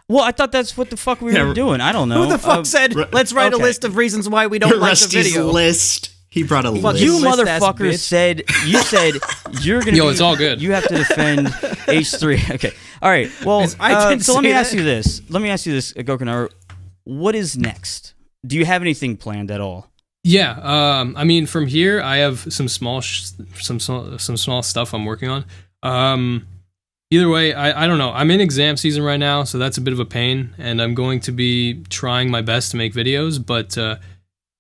Well, I thought that's what the fuck we were doing. I don't know. Who the fuck said, let's write a list of reasons why we don't like the Rusty's video? list. He brought a list. You List-ass motherfucker bitch. you said you're gonna. Yo, it's all good. You have to defend H3. Okay, all right. Well, I didn't so let say me ask that. you this. Gokanaru. What is next? Do you have anything planned at all? Yeah, I mean, from here, I have some small stuff I'm working on. Either way, I don't know. I'm in exam season right now, so that's a bit of a pain, and I'm going to be trying my best to make videos, but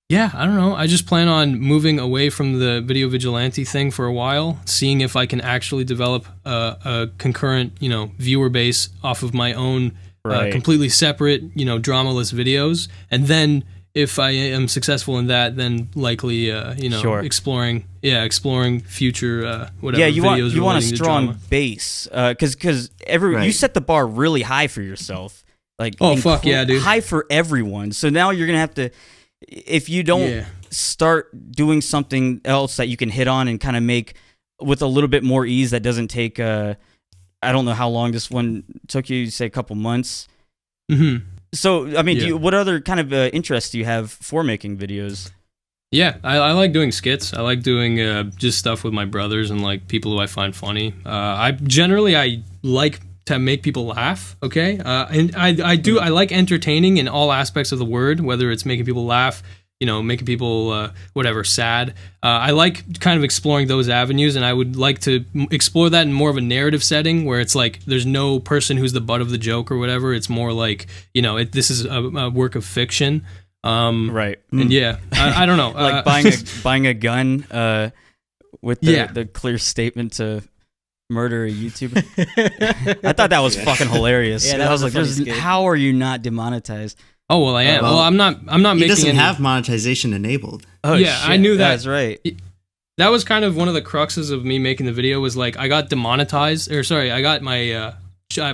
yeah, I don't know. I just plan on moving away from the video vigilante thing for a while, seeing if I can actually develop a concurrent, viewer base off of my own completely separate, dramaless videos, and then if I am successful in that, then likely, Sure. exploring future whatever. Yeah, you want videos a relating to strong drama. base, because you Right. set the bar really high for yourself. Like, Oh, fuck yeah, dude. high for everyone. So now you're gonna have to, if you don't start doing something else that you can hit on and kind of make with a little bit more ease, that doesn't take. I don't know how long this one took you. You say a couple months. Mm-hmm. So I mean, Yeah. what other kind of interests do you have for making videos? Yeah, I like doing skits. I like doing just stuff with my brothers and like people who I find funny. I like to make people laugh. Okay, and I like entertaining in all aspects of the word, whether it's making people laugh, making people whatever sad. I like kind of exploring those avenues, and I would like to explore that in more of a narrative setting where it's like there's no person who's the butt of the joke or whatever. It's more like this is a work of fiction. Right. And yeah, I don't know. Like buying a gun with the clear statement to murder a YouTuber. I thought that was fucking hilarious. Yeah, that I was was like, a funny skit. how are you not demonetized? Oh well, I am. well, Well, I'm not He making doesn't any. have monetization enabled. Oh, Yeah, shit. I knew that. That's right. That was kind of one of the cruxes of me making the video. Was like I got demonetized, or sorry, I got my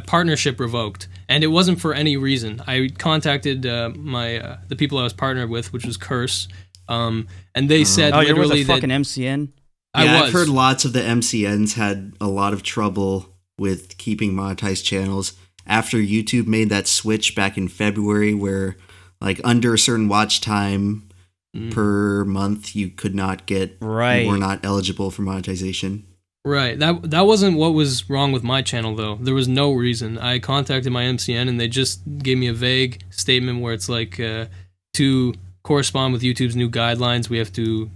partnership revoked, and it wasn't for any reason. I contacted the people I was partnered with, which was Curse, and they said Oh, you're with literally a that fucking MCN? I Yeah, was. I've heard lots of the MCNs had a lot of trouble with keeping monetized channels after YouTube made that switch back in February where like under a certain watch time per month you could not get Right. you were not eligible for monetization. Right. That wasn't what was wrong with my channel though. There was no reason. I contacted my MCN and they just gave me a vague statement where it's like to correspond with YouTube's new guidelines, we have to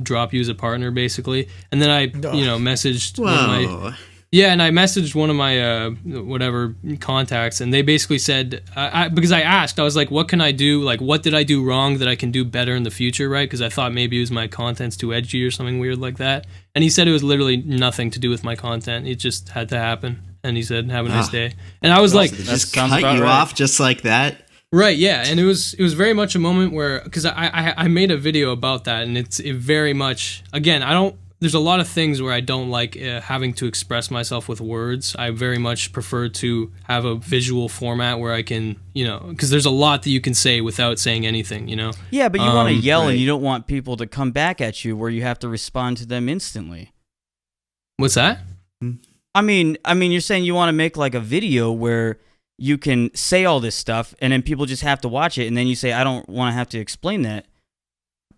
drop you as a partner basically. And then I messaged one of my Whoa. and I messaged one of my whatever contacts, and they basically said, because I asked, I was like, what can I do? Like, what did I do wrong that I can do better in the future, right? Because I thought maybe it was my content's too edgy or something weird like that. And he said it was literally nothing to do with my content. It just had to happen. And he said, have a nice day. And I was like, They just sounds cut about you right. off just like that. right, yeah, and it was very much a moment where, because I made a video about that, and it very much, again, there's a lot of things where I don't like having to express myself with words. I very much prefer to have a visual format where I can, because there's a lot that you can say without saying anything, Yeah, but you want to yell right. and you don't want people to come back at you where you have to respond to them instantly. What's that? I mean, you're saying you want to make like a video where you can say all this stuff and then people just have to watch it, and then you say, I don't want to have to explain that.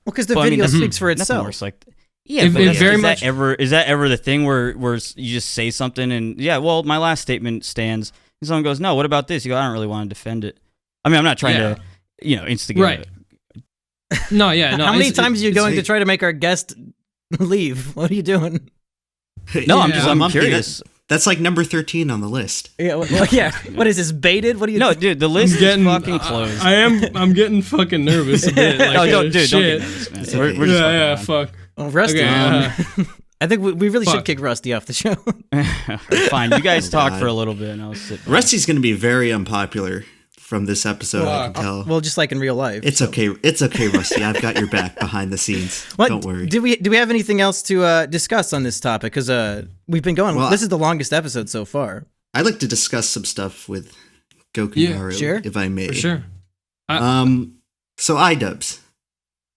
Well, because the But, I mean, video that's- speaks for Nothing itself. works like yeah, It- but it very is much- that ever the thing where you just say something and well, my last statement stands, and someone goes, no, what about this? You go, I don't really want to defend it. I mean, I'm not trying to instigate Right. it. No, yeah, no. How many it's- times are you it's- going to try to make our guest leave? What are you doing? No, I'm Yeah, just I'm Monkey, curious. That's like number 13 on the list. Yeah, What is this, baited? What are you No, dude, the list getting is fucking closed. I'm getting fucking nervous a bit. Like, no, don't shit. get nervous, man. We're just yeah, fucking fuck. Oh, Rusty. Okay, I think we really should Fuck. kick Rusty off the show. around. Fine, you guys talk God. for a little bit, and I'll sit back. Rusty's going to be very unpopular from this episode, I can Fuck. tell. Well, just like in real life. It's okay. It's okay, Rusty. I've got your back behind the scenes. What, Don't worry. Do we have anything else to discuss on this topic? Because we've been going. Well, this is the longest episode so far. I'd like to discuss some stuff with Gokanaru, sure. if I may. For sure. So iDubbbz,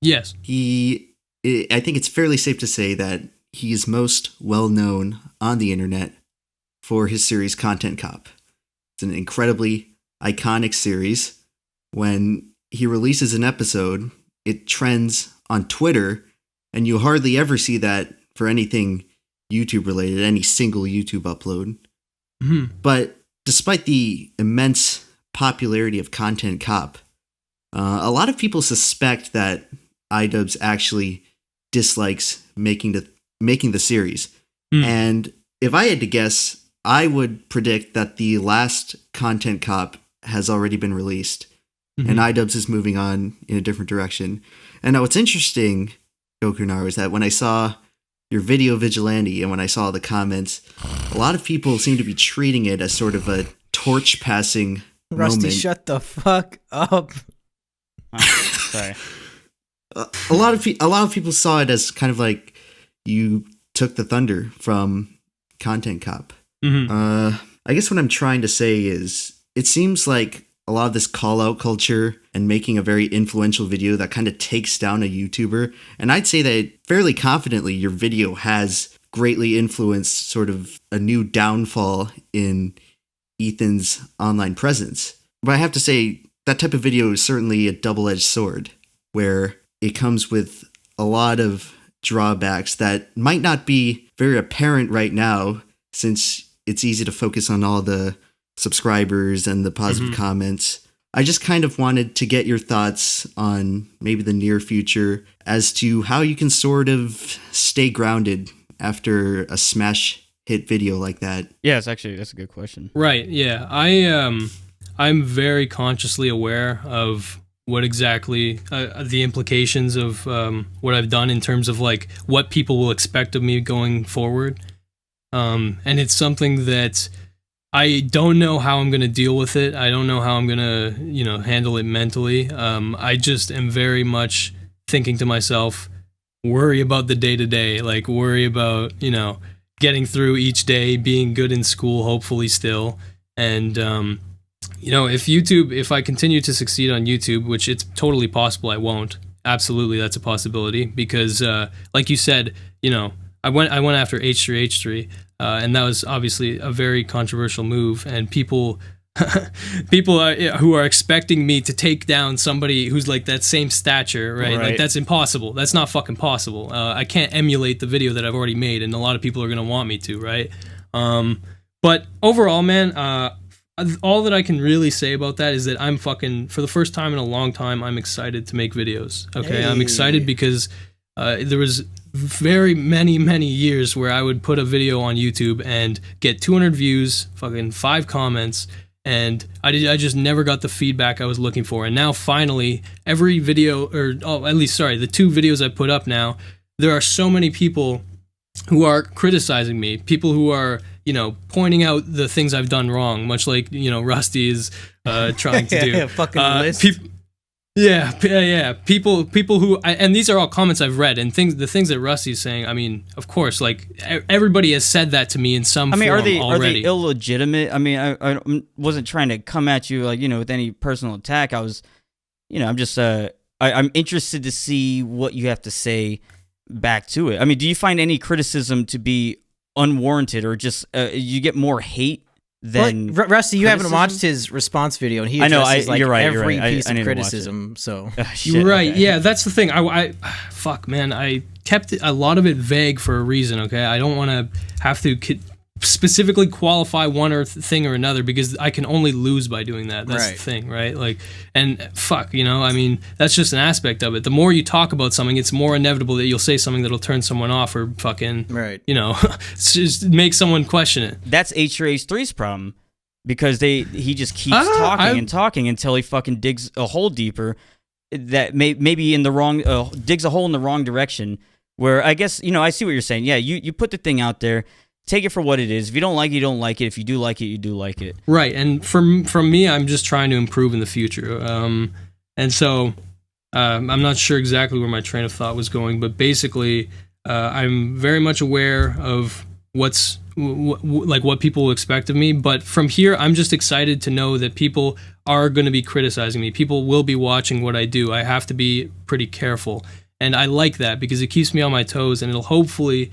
Yes. I think it's fairly safe to say that he is most well known on the internet for his series Content Cop. It's an incredibly iconic series. When he releases an episode, it trends on Twitter, and you hardly ever see that for anything YouTube related, any single YouTube upload. Mm-hmm. But despite the immense popularity of Content Cop, a lot of people suspect that iDubbbz actually dislikes making the series. And if I had to guess, I would predict that the last Content Cop has already been released, and iDubbbz is moving on in a different direction. And now what's interesting, Gokanaru, is that when I saw your video Vigilante and when I saw the comments, a lot of people seem to be treating it as sort of a torch passing Rusty, moment. shut the fuck up. Sorry. A lot of people saw it as kind of like you took the thunder from Content Cop. I guess what I'm trying to say is it seems like a lot of this call out culture and making a very influential video that kind of takes down a YouTuber. And I'd say that fairly confidently your video has greatly influenced sort of a new downfall in Ethan's online presence. But I have to say that type of video is certainly a double-edged sword where it comes with a lot of drawbacks that might not be very apparent right now, since it's easy to focus on all the subscribers and the positive comments. I just kind of wanted to get your thoughts on maybe the near future as to how you can sort of stay grounded after a smash hit video like that. Yeah, that's a good question. Right. Yeah. I'm very consciously aware of what exactly the implications of what I've done in terms of like what people will expect of me going forward. And it's something that I don't know how I'm going to deal with it. I don't know how I'm going to, handle it mentally. I just am very much thinking to myself, worry about the day to day, like worry about, getting through each day, being good in school, hopefully still. And, if I continue to succeed on YouTube, which it's totally possible I won't, absolutely that's a possibility because, like you said, I went after H3H3, and that was obviously a very controversial move, and people who are expecting me to take down somebody who's like that same stature, right? Like that's impossible. That's not fucking possible. I can't emulate the video that I've already made, and a lot of people are gonna want me to, right? But overall, man, all that I can really say about that is that I'm fucking, for the first time in a long time, I'm excited to make videos. Okay, hey. I'm excited because there was very many years where I would put a video on YouTube and get 200 views, fucking 5 comments, and I just never got the feedback I was looking for. And now finally, every video, the 2 videos I put up now, there are so many people who are criticizing me, people who are, pointing out the things I've done wrong, much like, Rusty is trying to do. Fucking list. People who, and these are all comments I've read, and the things that Rusty's saying, I mean, of course, like, everybody has said that to me in some form already. Are they illegitimate? I mean, I wasn't trying to come at you, like, with any personal attack. I was, I'm just, I'm interested to see what you have to say back to it. I mean, do you find any criticism to be unwarranted, or just you get more hate than Rusty? You haven't watched his response video, and he addresses you're right, every you're right. piece of criticism. So you're right. Okay. Yeah, that's the thing. I fuck, man. I kept a lot of it vague for a reason. Okay, I don't want to have to specifically qualify one thing or another because I can only lose by doing that. That's the thing, right? Like, and fuck, I mean, that's just an aspect of it. The more you talk about something, it's more inevitable that you'll say something that'll turn someone off or fucking, just make someone question it. That's H3H3's problem because he just keeps talking and talking until he fucking digs a hole deeper that maybe in the wrong, digs a hole in the wrong direction where I guess, I see what you're saying. Yeah, you put the thing out there. Take it for what it is. If you don't like it, you don't like it. If you do like it, you do like it. Right. And from me, I'm just trying to improve in the future. And so I'm not sure exactly where my train of thought was going, but basically, I'm very much aware of what people will expect of me. But from here, I'm just excited to know that people are going to be criticizing me. People will be watching what I do. I have to be pretty careful. And I like that because it keeps me on my toes, and it'll hopefully,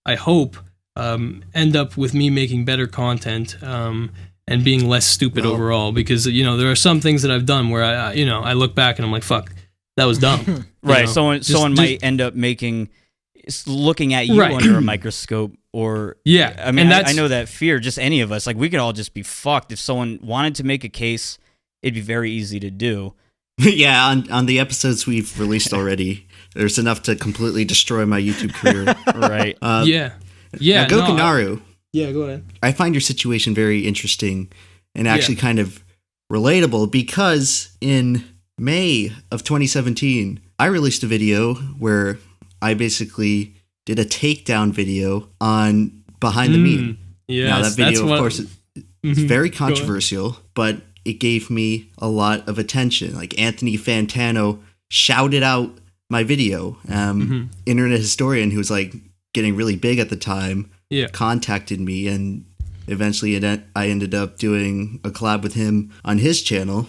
I hope, end up with me making better content and being less stupid overall. Because there are some things that I've done where I look back and I'm like, fuck, that was dumb. Right. Someone might end up looking at you under a microscope, or I mean, I know that fear. Just any of us, like we could all just be fucked if someone wanted to make a case. It'd be very easy to do. Yeah, on the episodes we've released already, there's enough to completely destroy my YouTube career. Right. Yeah. Now, Gokanaru. Yeah, go ahead. I find your situation very interesting and actually kind of relatable, because in May of 2017, I released a video where I basically did a takedown video on Behind the Meme. Yes, now, that video, of course, is very controversial, but it gave me a lot of attention. Like, Anthony Fantano shouted out my video. Internet historian who was like getting really big at the time contacted me, and eventually I ended up doing a collab with him on his channel.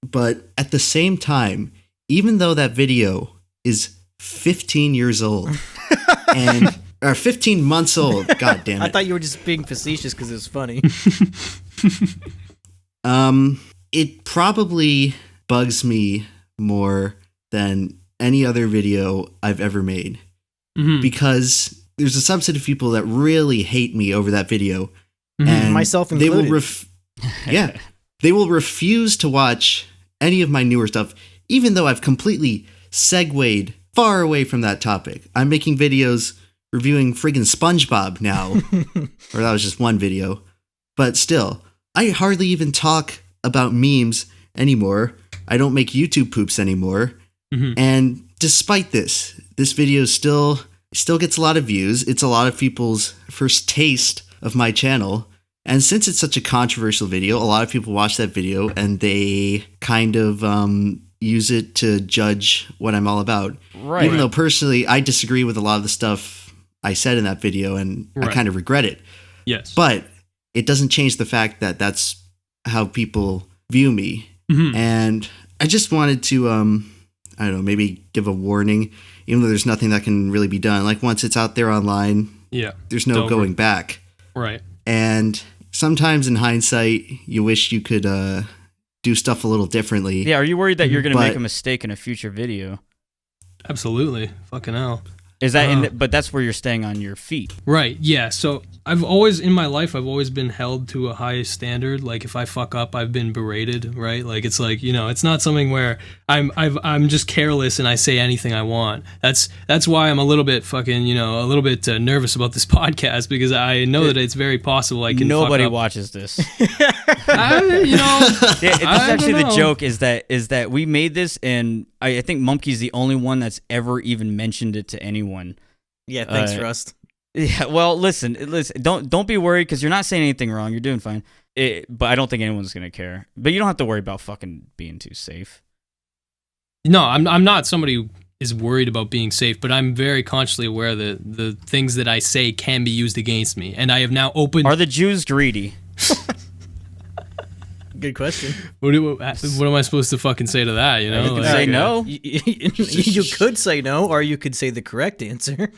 But at the same time, even though that video is 15 years old or 15 months old, god damn it. I thought you were just being facetious because it was funny. It probably bugs me more than any other video I've ever made, because there's a subset of people that really hate me over that video, and myself included. They will refuse to watch any of my newer stuff, even though I've completely segued far away from that topic. I'm making videos reviewing friggin' SpongeBob now, or that was just one video, but still, I hardly even talk about memes anymore. I don't make YouTube poops anymore. And despite this video still gets a lot of views. It's a lot of people's first taste of my channel. And since it's such a controversial video, a lot of people watch that video and they kind of use it to judge what I'm all about. Right. Even though personally I disagree with a lot of the stuff I said in that video, and I kind of regret it. Yes. But it doesn't change the fact that that's how people view me. And I just wanted to, I don't know, maybe give a warning, even though there's nothing that can really be done. Like, once it's out there online, there's no going back. Right. And sometimes in hindsight, you wish you could do stuff a little differently. Yeah, are you worried that you're going to make a mistake in a future video? Absolutely. Fucking hell. Is that but that's where you're staying on your feet. Right. Yeah. So I've always been held to a high standard. Like, if I fuck up, I've been berated, right? Like, it's like, it's not something where I'm just careless and I say anything I want. That's why I'm a little bit fucking, a little bit nervous about this podcast, because I know that it's very possible I can Nobody fuck up. watches this. This It's actually the joke is that we made this, and I think Mumkey's the only one that's ever even mentioned it to anyone. Yeah, thanks, Rust. Yeah, well, listen. Don't be worried, because you're not saying anything wrong. You're doing fine. But I don't think anyone's gonna care. But you don't have to worry about fucking being too safe. No, I'm not somebody who is worried about being safe, but I'm very consciously aware that the things that I say can be used against me, and I have now opened. Are the Jews greedy? Good question. What am I supposed to fucking say to that? You can say no. You could say no, or you could say the correct answer.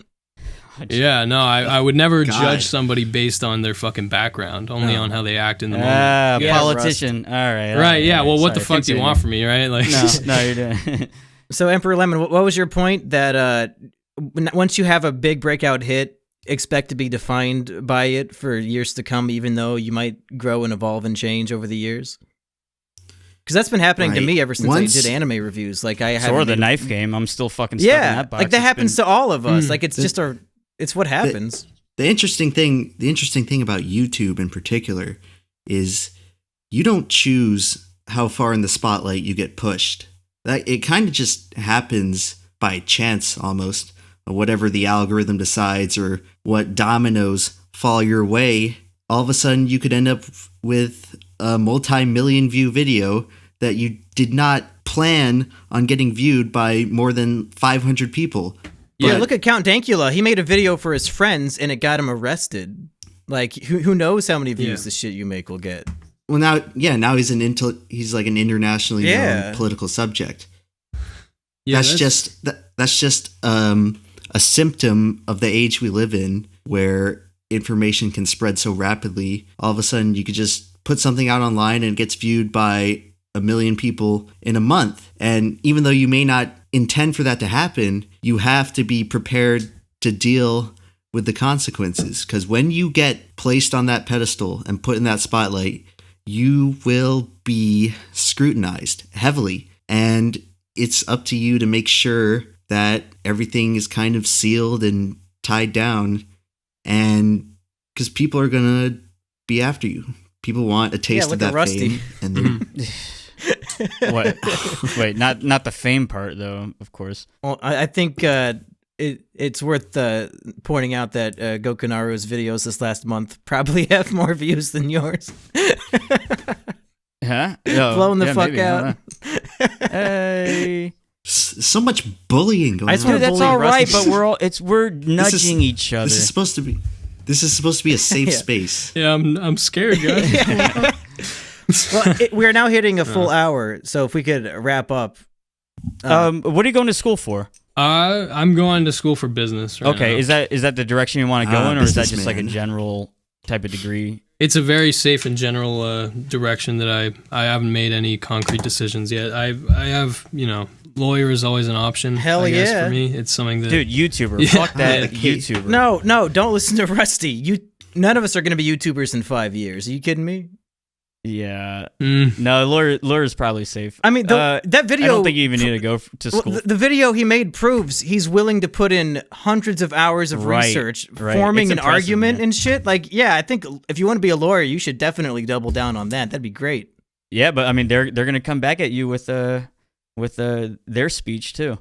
Yeah, no, I would never judge somebody based on their fucking background, only on how they act in the moment. Politician. All right. Right, yeah, well, what the fuck do you want from me, right? Like, no, you're doing. So, EmpLemon, what was your point that once you have a big breakout hit, expect to be defined by it for years to come, even though you might grow and evolve and change over the years? Because that's been happening to me ever since I did anime reviews. Like, I have the knife game. I'm still fucking stuck in that box. Like that happens to all of us. Like, it's just it's what happens. The interesting thing about YouTube in particular is you don't choose how far in the spotlight you get pushed. That it kind of just happens by chance almost. Whatever the algorithm decides or what dominoes fall your way, all of a sudden you could end up with a multi-million view video that you did not plan on getting viewed by more than 500 people. Yeah, look at Count Dankula. He made a video for his friends and it got him arrested. Like, who knows how many views the shit you make will get. Well, now he's like an internationally known political subject. Yeah, that's just a symptom of the age we live in, where information can spread so rapidly. All of a sudden, you could just put something out online and it gets viewed by 1 million people in a month. And even though you may not intend for that to happen, you have to be prepared to deal with the consequences. Because when you get placed on that pedestal and put in that spotlight, you will be scrutinized heavily. And it's up to you to make sure that everything is kind of sealed and tied down. And because people are going to be after you. People want a taste of that fame. And What? Wait, not the fame part though, of course. Well, I think it's worth pointing out that Gokanaru's videos this last month probably have more views than yours. Huh? Blowing the fuck maybe, out. Hey. so much bullying going on. just wanna Dude, that's bully all right, Rusty. but we're nudging each other. This is supposed to be a safe Yeah. space. Yeah, I'm scared, guys. Well, we're now hitting a full hour, so if we could wrap up. What are you going to school for? I'm going to school for business right Okay, now. is that the direction you want to go in, or is that just like a businessman. general type of degree? It's a very safe and general direction that I haven't made any concrete decisions yet. I have, lawyer is always an option. Hell I guess, yeah. for me. It's something that Dude, YouTuber. Yeah. Fuck that Okay. YouTuber. No, don't listen to Rusty. None of us are going to be YouTubers in 5 years. Are you kidding me? Yeah. Mm. No, lawyer's probably safe. I mean, that video. I don't think you even need to go to Well, school. the video he made proves he's willing to put in hundreds of hours of Right, research, right. forming It's an impressive, argument man. and shit. Like, yeah, I think if you want to be a lawyer, you should definitely double down on that. That'd be great. Yeah, but I mean, they're gonna come back at you with their speech too.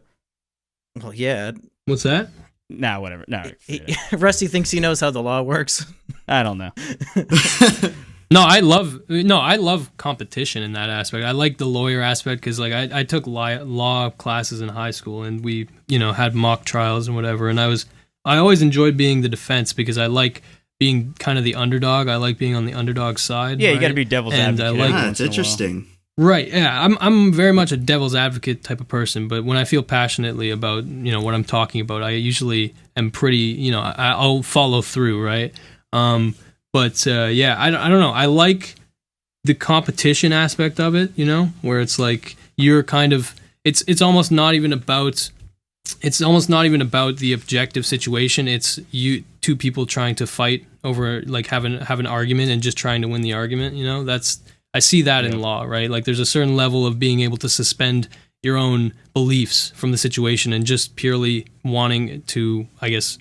Well, yeah. What's that? Nah, whatever. No, Rusty thinks he knows how the law works. I don't know. No, I love competition in that aspect. I like the lawyer aspect because like I took law classes in high school and we had mock trials and whatever, and I always enjoyed being the defense because I like being kind of the underdog. I like being on the underdog side. Yeah, you right? got to be devil's And I advocate. like- every Ah, once it's in a while. interesting. Right, yeah, I'm very much a devil's advocate type of person, but when I feel passionately about what I'm talking about, I usually am pretty I'll follow through, right? But yeah, I don't know. I like the competition aspect of it, where it's like you're kind of it's almost not even about the objective situation. It's two people trying to fight over like have an argument and just trying to win the argument. I see that in law, right? Like there's a certain level of being able to suspend your own beliefs from the situation and just purely wanting to, I guess,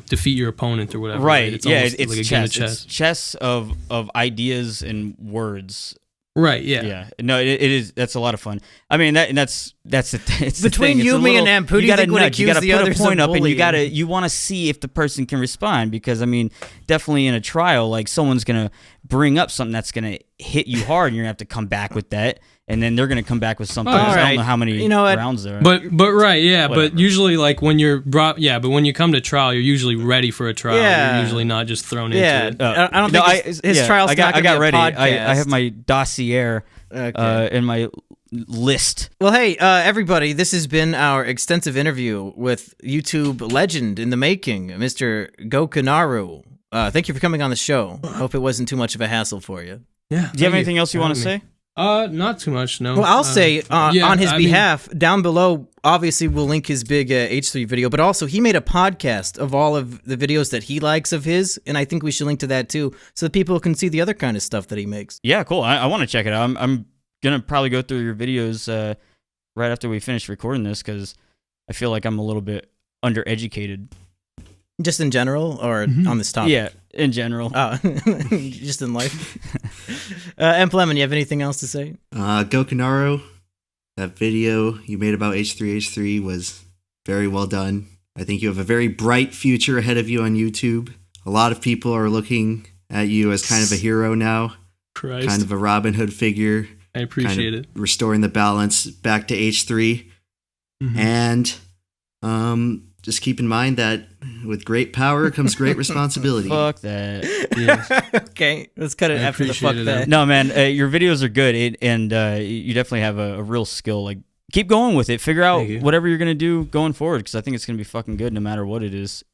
defeat your opponent or whatever. Right. It's Yeah, almost it's like a game of chess. It's chess of ideas and words. Right. Yeah. Yeah. No, it is. That's a lot of fun. I mean, that's it's the Between thing. It's you, a me, and little- Amp, who do you gotta think would nudge. You accuse gotta the put others a point of up, and bullying? you want to see if the person can respond, because I mean, definitely in a trial, like someone's gonna bring up something that's gonna hit you hard, and you're gonna have to come back with that, and then they're gonna come back with something. All I right. don't know how many You know what? rounds there are. But right, yeah. Whatever. But usually, like when you're brought, but when you come to trial, you're usually ready for a trial. Yeah. You're usually not just thrown Yeah. into it. I don't think his trial's I got, not gonna I got be a ready. podcast. I have my dossier in my list. Well, hey, everybody, this has been our extensive interview with YouTube legend in the making, Mr. Gokanaru. Thank you for coming on the show. Hope it wasn't too much of a hassle for you. Yeah. Do you have anything else you want to say? Not too much. No. Well, I'll say on his I mean- behalf, down below, obviously we'll link his big H3 video, but also he made a podcast of all of the videos that he likes of his, and I think we should link to that too, so that people can see the other kind of stuff that he makes. Yeah, cool. I want to check it out. I'm gonna probably go through your videos right after we finish recording this, because I feel like I'm a little bit undereducated. Just in general, or on this topic? Yeah, in general. Just in life. EmpLemon, you have anything else to say? Gokanaru, that video you made about H3H3 was very well done. I think you have a very bright future ahead of you on YouTube. A lot of people are looking at you as kind of a hero now, Christ. kind of a Robin Hood figure, I appreciate kind it. of restoring the balance back to H3. Mhm. And just keep in mind that with great power comes great responsibility. Fuck that. Yes. Okay, let's cut it I after the fuck appreciated that. it. No, man, your videos are good, and you definitely have a real skill. Like, keep going with it. Figure out Thank you. whatever you're gonna do going forward, because I think it's gonna be fucking good no matter what it is.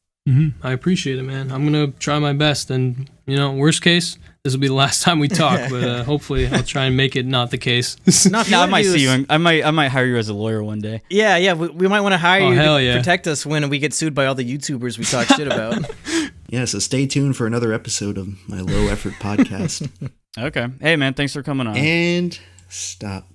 I appreciate it, man. I'm gonna try my best, and worst case, this will be the last time we talk. But hopefully, I'll try and make it not the case. No, if you No, I wanna might do see this- you. I might hire you as a lawyer one day. Yeah, we might want to hire Oh, you hell to yeah. protect us when we get sued by all the YouTubers we talk shit about. Yeah, so stay tuned for another episode of my low effort podcast. Okay. Hey, man, thanks for coming on. And stop.